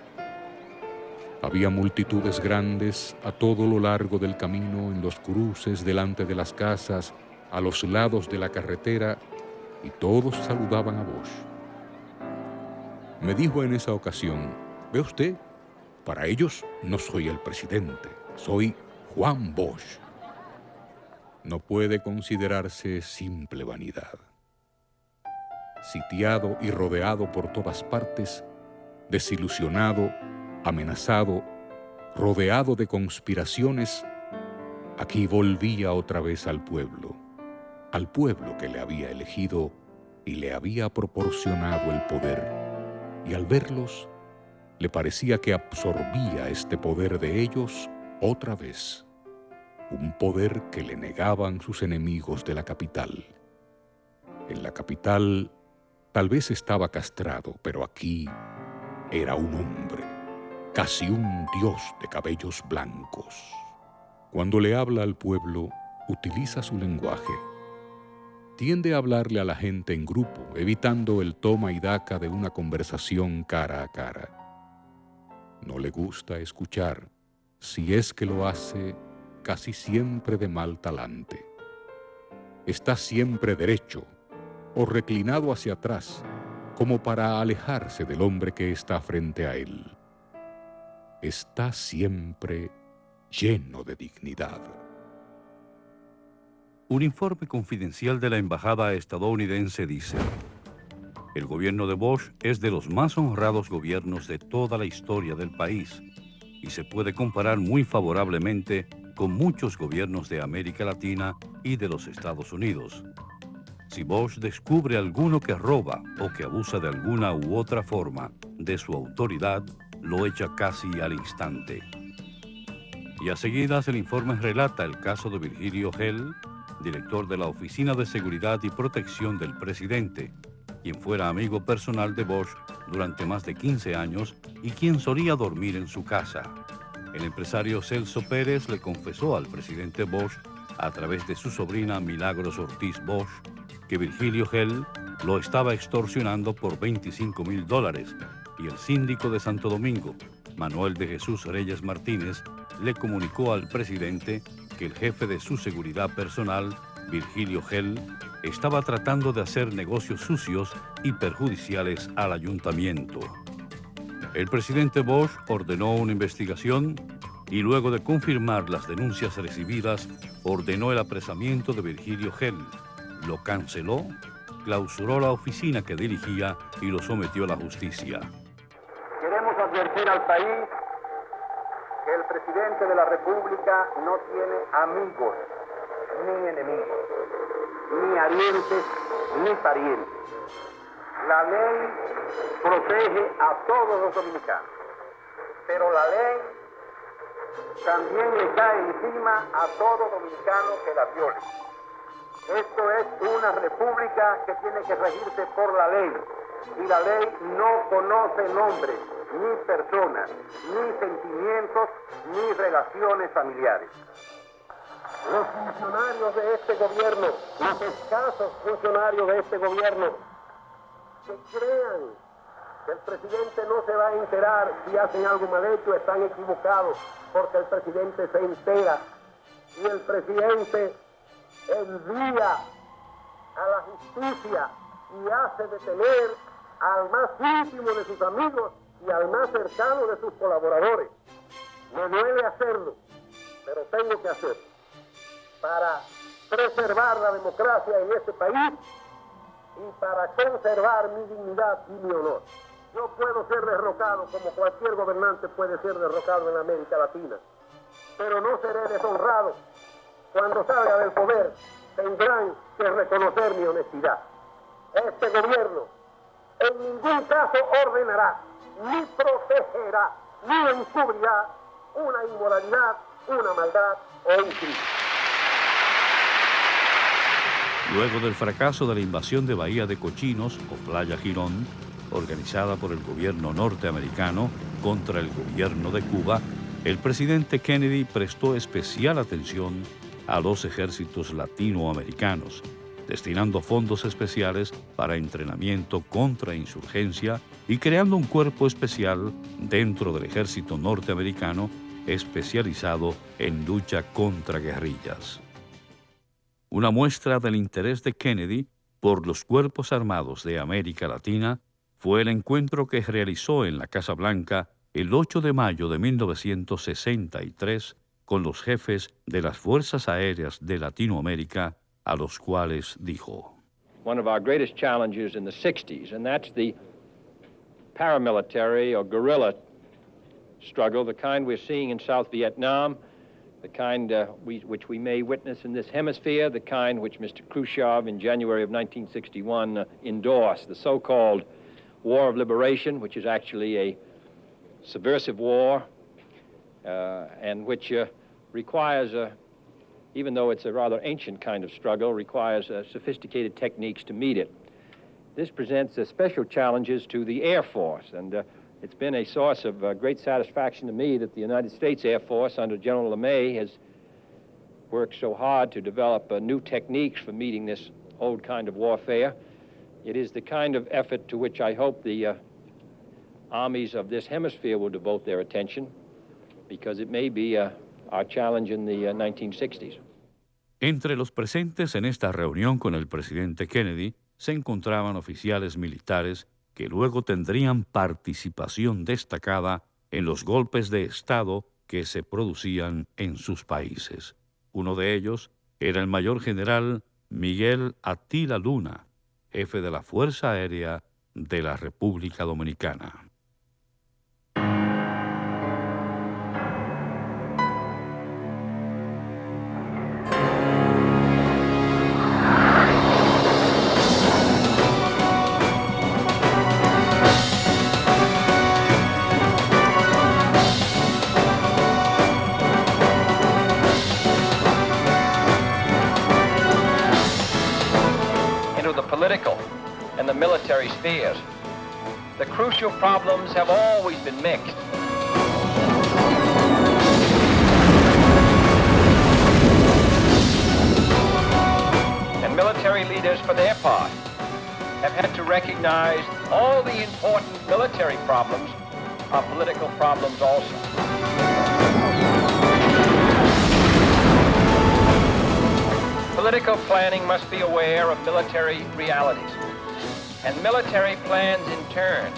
Había multitudes grandes a todo lo largo del camino, en los cruces, delante de las casas, a los lados de la carretera, y todos saludaban a Bosch. Me dijo en esa ocasión: ¿ve usted? Para ellos no soy el presidente, soy Juan Bosch. No puede considerarse simple vanidad. Sitiado y rodeado por todas partes, desilusionado, amenazado, rodeado de conspiraciones, aquí volvía otra vez al pueblo que le había elegido y le había proporcionado el poder, y al verlos, le parecía que absorbía este poder de ellos otra vez, un poder que le negaban sus enemigos de la capital. En la capital tal vez estaba castrado, pero aquí era un hombre, casi un dios de cabellos blancos. Cuando le habla al pueblo, utiliza su lenguaje. Tiende a hablarle a la gente en grupo, evitando el toma y daca de una conversación cara a cara. No le gusta escuchar, si es que lo hace, casi siempre de mal talante. Está siempre derecho o reclinado hacia atrás, como para alejarse del hombre que está frente a él. Está siempre lleno de dignidad. Un informe confidencial de la embajada estadounidense dice: El gobierno de Bush es de los más honrados gobiernos de toda la historia del país y se puede comparar muy favorablemente con muchos gobiernos de América Latina y de los Estados Unidos. Si Bush descubre alguno que roba o que abusa de alguna u otra forma de su autoridad, lo echa casi al instante. Y a seguidas el informe relata el caso de Virgilio Hell, director de la Oficina de Seguridad y Protección del Presidente, quien fuera amigo personal de Bush durante más de 15 años y quien solía dormir en su casa. El empresario Celso Pérez le confesó al presidente Bush, a través de su sobrina Milagros Ortiz Bush, que Virgilio Hell lo estaba extorsionando por $25,000 y el síndico de Santo Domingo, Manuel de Jesús Reyes Martínez, le comunicó al presidente que el jefe de su seguridad personal, Virgilio Hell, estaba tratando de hacer negocios sucios y perjudiciales al ayuntamiento. El presidente Bush ordenó una investigación y luego de confirmar las denuncias recibidas, ordenó el apresamiento de Virgilio Hell, lo canceló, clausuró la oficina que dirigía y lo sometió a la justicia. Queremos advertir al país que el presidente de la República no tiene amigos ni enemigos, ni arientes ni parientes. La ley protege a todos los dominicanos, pero la ley también le cae encima a todo dominicano que la viole. Esto es una república que tiene que regirse por la ley, y la ley no conoce nombres, ni personas, ni sentimientos, ni relaciones familiares. Los funcionarios de este gobierno, los escasos funcionarios de este gobierno, que crean que el presidente no se va a enterar si hacen algo mal hecho, están equivocados, porque el presidente se entera y el presidente envía a la justicia y hace detener al más íntimo de sus amigos y al más cercano de sus colaboradores. Me duele hacerlo, pero tengo que hacerlo para preservar la democracia en este país y para conservar mi dignidad y mi honor. Yo puedo ser derrocado como cualquier gobernante puede ser derrocado en América Latina, pero no seré deshonrado. Cuando salga del poder tendrán que reconocer mi honestidad. Este gobierno en ningún caso ordenará, ni protegerá, ni encubrirá una inmoralidad, una maldad o un crimen. Luego del fracaso de la invasión de Bahía de Cochinos o Playa Girón, organizada por el gobierno norteamericano contra el gobierno de Cuba, el presidente Kennedy prestó especial atención a los ejércitos latinoamericanos, destinando fondos especiales para entrenamiento contra insurgencia y creando un cuerpo especial dentro del ejército norteamericano especializado en lucha contra guerrillas. Una muestra del interés de Kennedy por los cuerpos armados de América Latina fue el encuentro que realizó en la Casa Blanca el 8 de mayo de 1963 con los jefes de las Fuerzas Aéreas de Latinoamérica, a los cuales dijo: One of our greatest challenges in the 60s, and that's the paramilitary or guerrilla struggle, the kind we're seeing in South Vietnam, the kind which we may witness in this hemisphere, the kind which Mr. Khrushchev in January of 1961 endorsed, the so-called War of Liberation, which is actually a subversive war, and which requires, even though it's a rather ancient kind of struggle, requires sophisticated techniques to meet it. This presents special challenges to the Air Force, and it's been a source of great satisfaction to me that the United States Air Force under General LeMay has worked so hard to develop new techniques for meeting this old kind of warfare. It is the kind of effort to which I hope the armies of this hemisphere will devote their attention, because it may be our challenge in the 1960s. Entre los presentes en esta reunión con el presidente Kennedy se encontraban oficiales militares que luego tendrían participación destacada en los golpes de Estado que se producían en sus países. Uno de ellos era el mayor general Miguel Attila Luna, jefe de la Fuerza Aérea de la República Dominicana. Political and the military spheres. The crucial problems have always been mixed. And military leaders, for their part, have had to recognize all the important military problems are political problems also. Political planning must be aware of military realities, and military plans in turn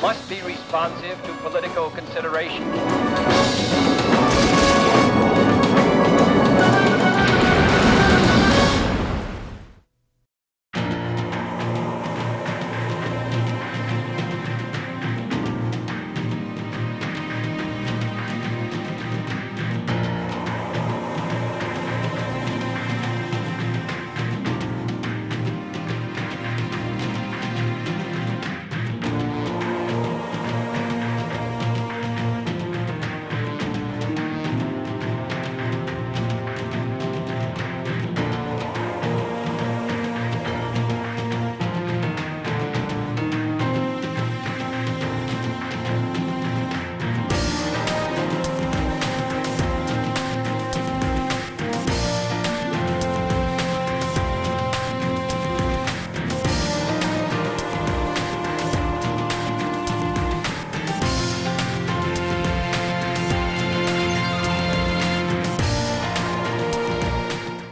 must be responsive to political considerations.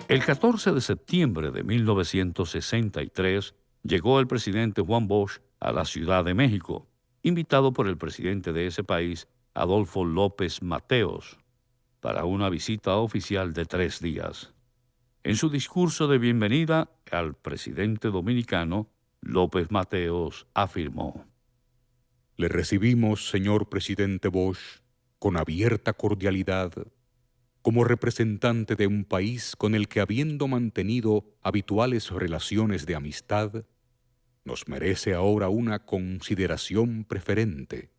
El 14 de septiembre de 1963 llegó el presidente Juan Bosch a la Ciudad de México, invitado por el presidente de ese país, Adolfo López Mateos, para una visita oficial de 3 días. En su discurso de bienvenida al presidente dominicano, López Mateos afirmó: Le recibimos, señor presidente Bosch, con abierta cordialidad, como representante de un país con el que, habiendo mantenido habituales relaciones de amistad, nos merece ahora una consideración preferente,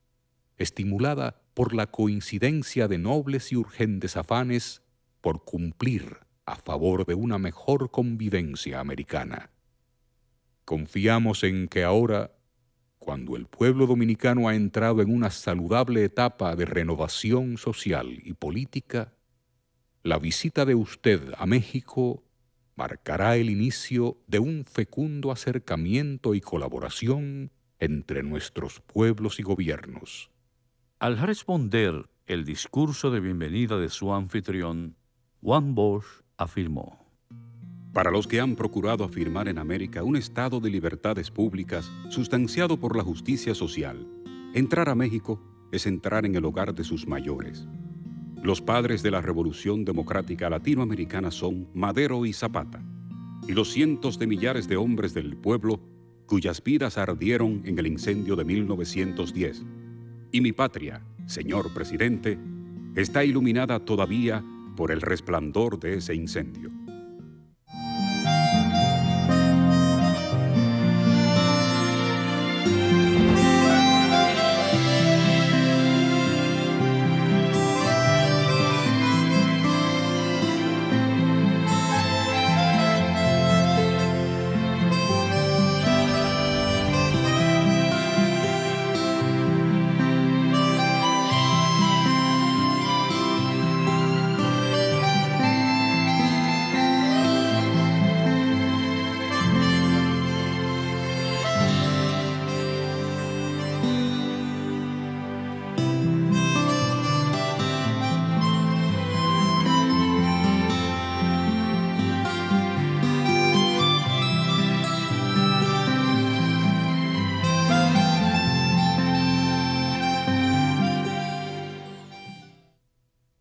estimulada por la coincidencia de nobles y urgentes afanes por cumplir a favor de una mejor convivencia americana. Confiamos en que ahora, cuando el pueblo dominicano ha entrado en una saludable etapa de renovación social y política, la visita de usted a México marcará el inicio de un fecundo acercamiento y colaboración entre nuestros pueblos y gobiernos. Al responder el discurso de bienvenida de su anfitrión, Juan Bosch afirmó: Para los que han procurado afirmar en América un estado de libertades públicas sustanciado por la justicia social, entrar a México es entrar en el hogar de sus mayores. Los padres de la Revolución Democrática Latinoamericana son Madero y Zapata, y los cientos de millares de hombres del pueblo cuyas vidas ardieron en el incendio de 1910. Y mi patria, señor presidente, está iluminada todavía por el resplandor de ese incendio.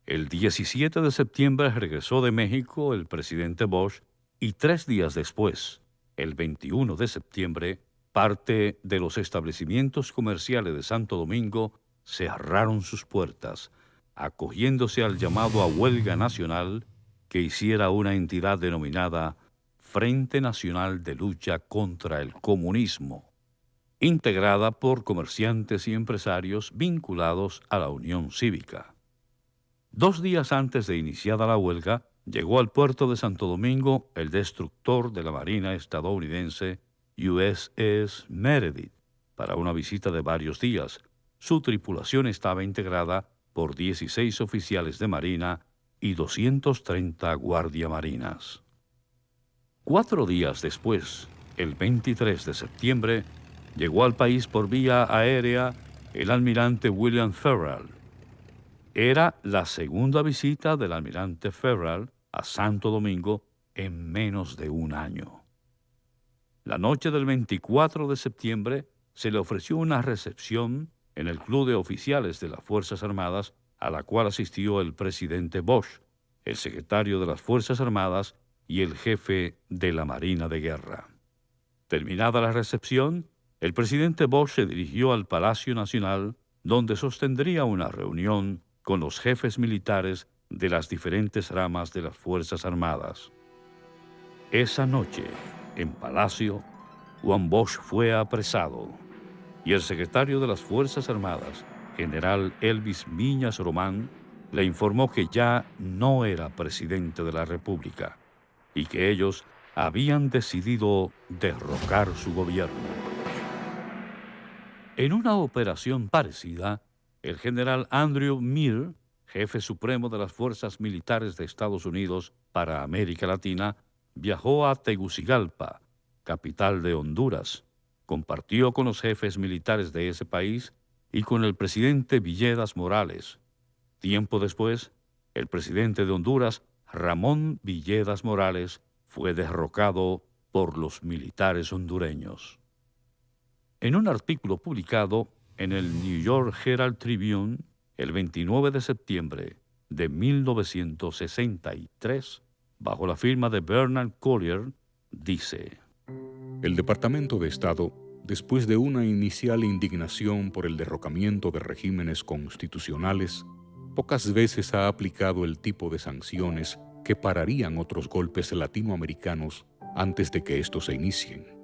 El 17 de septiembre regresó de México el presidente Bosch y 3 días después, el 21 de septiembre, Parte de los establecimientos comerciales de Santo Domingo cerraron sus puertas, acogiéndose al llamado a huelga nacional que hiciera una entidad denominada Frente Nacional de Lucha contra el Comunismo, integrada por comerciantes y empresarios vinculados a la Unión Cívica. 2 días antes de iniciada la huelga, llegó al puerto de Santo Domingo el destructor de la Marina estadounidense USS Meredith para una visita de varios días. Su tripulación estaba integrada por 16 oficiales de Marina y 230 guardiamarinas. 4 días después, el 23 de septiembre, llegó al país por vía aérea el almirante William Ferrell. Era la segunda visita del almirante Ferrell a Santo Domingo en menos de un año. La noche del 24 de septiembre se le ofreció una recepción en el Club de Oficiales de las Fuerzas Armadas, a la cual asistió el presidente Bush, el secretario de las Fuerzas Armadas y el jefe de la Marina de Guerra. Terminada la recepción, el presidente Bush se dirigió al Palacio Nacional, donde sostendría una reunión con los jefes militares de las diferentes ramas de las Fuerzas Armadas. Esa noche, en Palacio, Juan Bosch fue apresado y el secretario de las Fuerzas Armadas, general Elvis Miñas Román, le informó que ya no era presidente de la República y que ellos habían decidido derrocar su gobierno. En una operación parecida, el general Andrew Meade, jefe supremo de las Fuerzas Militares de Estados Unidos para América Latina, viajó a Tegucigalpa, capital de Honduras, compartió con los jefes militares de ese país y con el presidente Villegas Morales. Tiempo después, el presidente de Honduras, Ramón Villegas Morales, fue derrocado por los militares hondureños. En un artículo publicado en el New York Herald Tribune el 29 de septiembre de 1963, bajo la firma de Bernard Collier, dice: El Departamento de Estado, después de una inicial indignación por el derrocamiento de regímenes constitucionales, pocas veces ha aplicado el tipo de sanciones que pararían otros golpes latinoamericanos antes de que estos se inicien.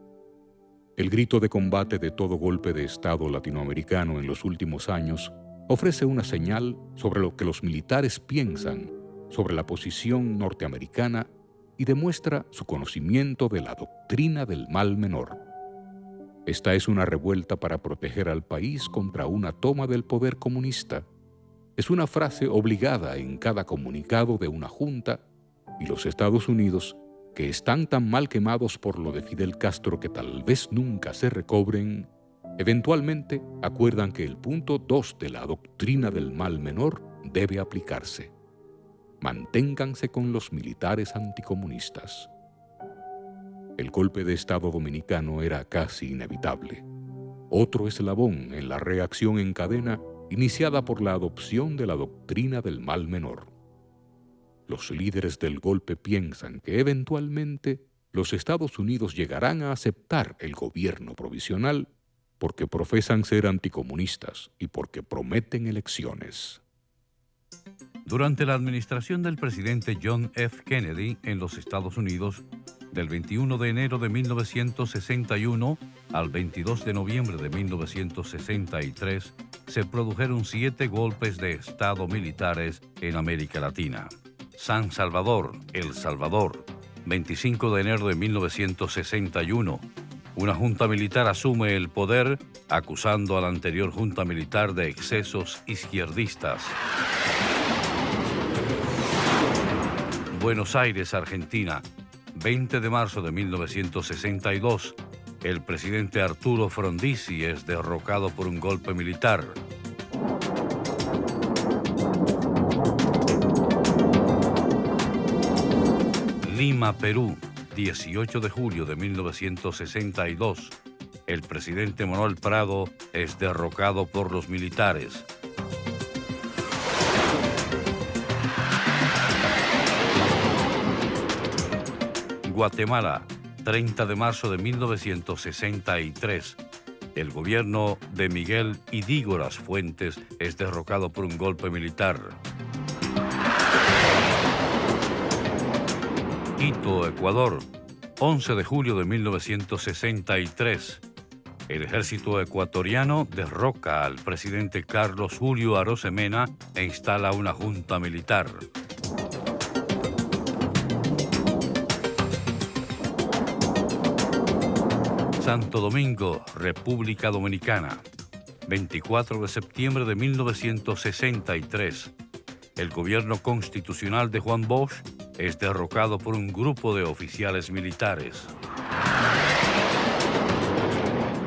El grito de combate de todo golpe de Estado latinoamericano en los últimos años ofrece una señal sobre lo que los militares piensan sobre la posición norteamericana y demuestra su conocimiento de la doctrina del mal menor. Esta es una revuelta para proteger al país contra una toma del poder comunista. Es una frase obligada en cada comunicado de una junta, y los Estados Unidos, que están tan mal quemados por lo de Fidel Castro que tal vez nunca se recobren, eventualmente acuerdan que el punto 2 de la doctrina del mal menor debe aplicarse. Manténganse con los militares anticomunistas. El golpe de Estado dominicano era casi inevitable. Otro eslabón en la reacción en cadena iniciada por la adopción de la doctrina del mal menor. Los líderes del golpe piensan que eventualmente los Estados Unidos llegarán a aceptar el gobierno provisional porque profesan ser anticomunistas y porque prometen elecciones. Durante la administración del presidente John F. Kennedy en los Estados Unidos, del 21 de enero de 1961 al 22 de noviembre de 1963, se produjeron 7 golpes de Estado militares en América Latina. San Salvador, El Salvador, 25 de enero de 1961. Una junta militar asume el poder acusando a la anterior junta militar de excesos izquierdistas. Buenos Aires, Argentina, 20 de marzo de 1962. El presidente Arturo Frondizi es derrocado por un golpe militar. Lima, Perú, 18 de julio de 1962. El presidente Manuel Prado es derrocado por los militares. Guatemala, 30 de marzo de 1963, el gobierno de Miguel Idígoras Fuentes es derrocado por un golpe militar. Quito, Ecuador, 11 de julio de 1963. El ejército ecuatoriano derroca al presidente Carlos Julio Arosemena e instala una junta militar. Santo Domingo, República Dominicana, 24 de septiembre de 1963. El gobierno constitucional de Juan Bosch es derrocado por un grupo de oficiales militares.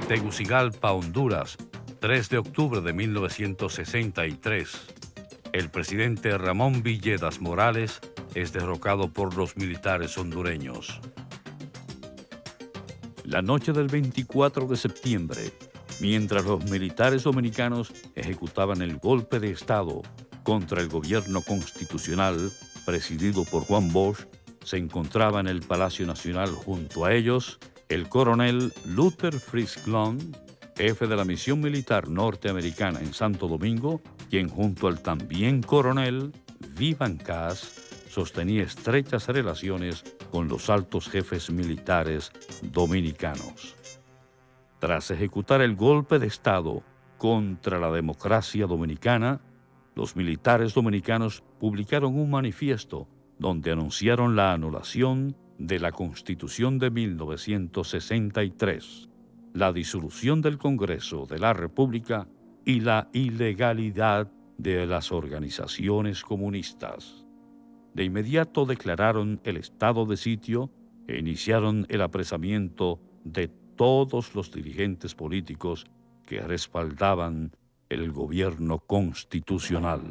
Tegucigalpa, Honduras, 3 de octubre de 1963. El presidente Ramón Villedas Morales es derrocado por los militares hondureños. La noche del 24 de septiembre, mientras los militares dominicanos ejecutaban el golpe de Estado contra el gobierno constitucional presidido por Juan Bosch, se encontraba en el Palacio Nacional junto a ellos el coronel Luther Friesklund, jefe de la misión militar norteamericana en Santo Domingo, quien junto al también coronel Vivan Cass sostenía estrechas relaciones con los altos jefes militares dominicanos. Tras ejecutar el golpe de Estado contra la democracia dominicana, los militares dominicanos publicaron un manifiesto donde anunciaron la anulación de la Constitución de 1963, la disolución del Congreso de la República y la ilegalidad de las organizaciones comunistas. De inmediato declararon el estado de sitio e iniciaron el apresamiento de todos los dirigentes políticos que respaldaban el gobierno constitucional.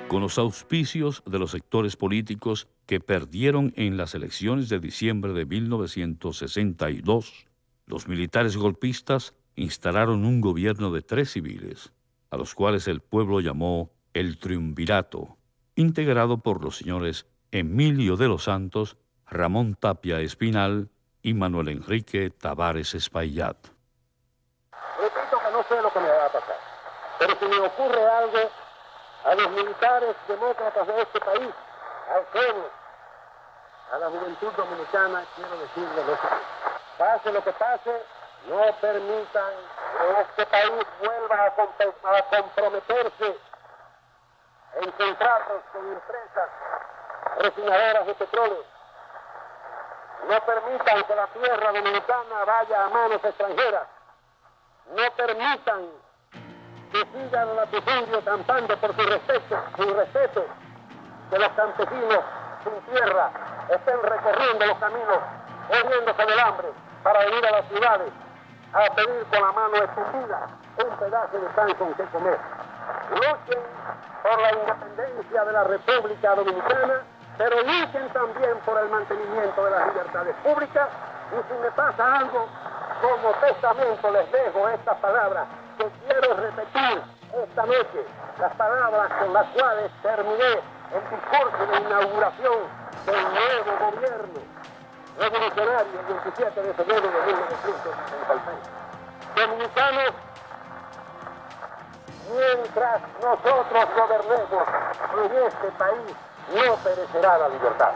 Con los auspicios de los sectores políticos que perdieron en las elecciones de diciembre de 1962, los militares golpistas instalaron un gobierno de 3 civiles, a los cuales el pueblo llamó el Triunvirato, integrado por los señores Emilio de los Santos, Ramón Tapia Espinal y Manuel Enrique Tavares Espaillat. Repito que no sé lo que me va a pasar, pero si me ocurre algo, a los militares demócratas de este país, al pueblo, a la juventud dominicana, quiero decirles lo siguiente. Pase lo que pase, no permitan que este país vuelva a comprometerse en contratos con empresas refinadoras de petróleo. No permitan que la tierra dominicana vaya a manos extranjeras. No permitan que sigan los latifundios campando por su respeto, que los campesinos sin tierra estén recorriendo los caminos, muriéndose del hambre, para venir a las ciudades a pedir con la mano extendida un pedazo de pan con que comer. Luchen por la independencia de la República Dominicana, pero luchen también por el mantenimiento de las libertades públicas. Y si me pasa algo, como testamento les dejo estas palabras que quiero repetir esta noche, las palabras con las cuales terminé el discurso de inauguración del nuevo gobierno revolucionario el 27 de febrero de 1966. Dominicanos, mientras nosotros gobernemos en este país, no perecerá la libertad.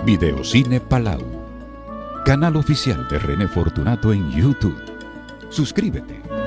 Videocine Palau, canal oficial de René Fortunato en YouTube. Suscríbete.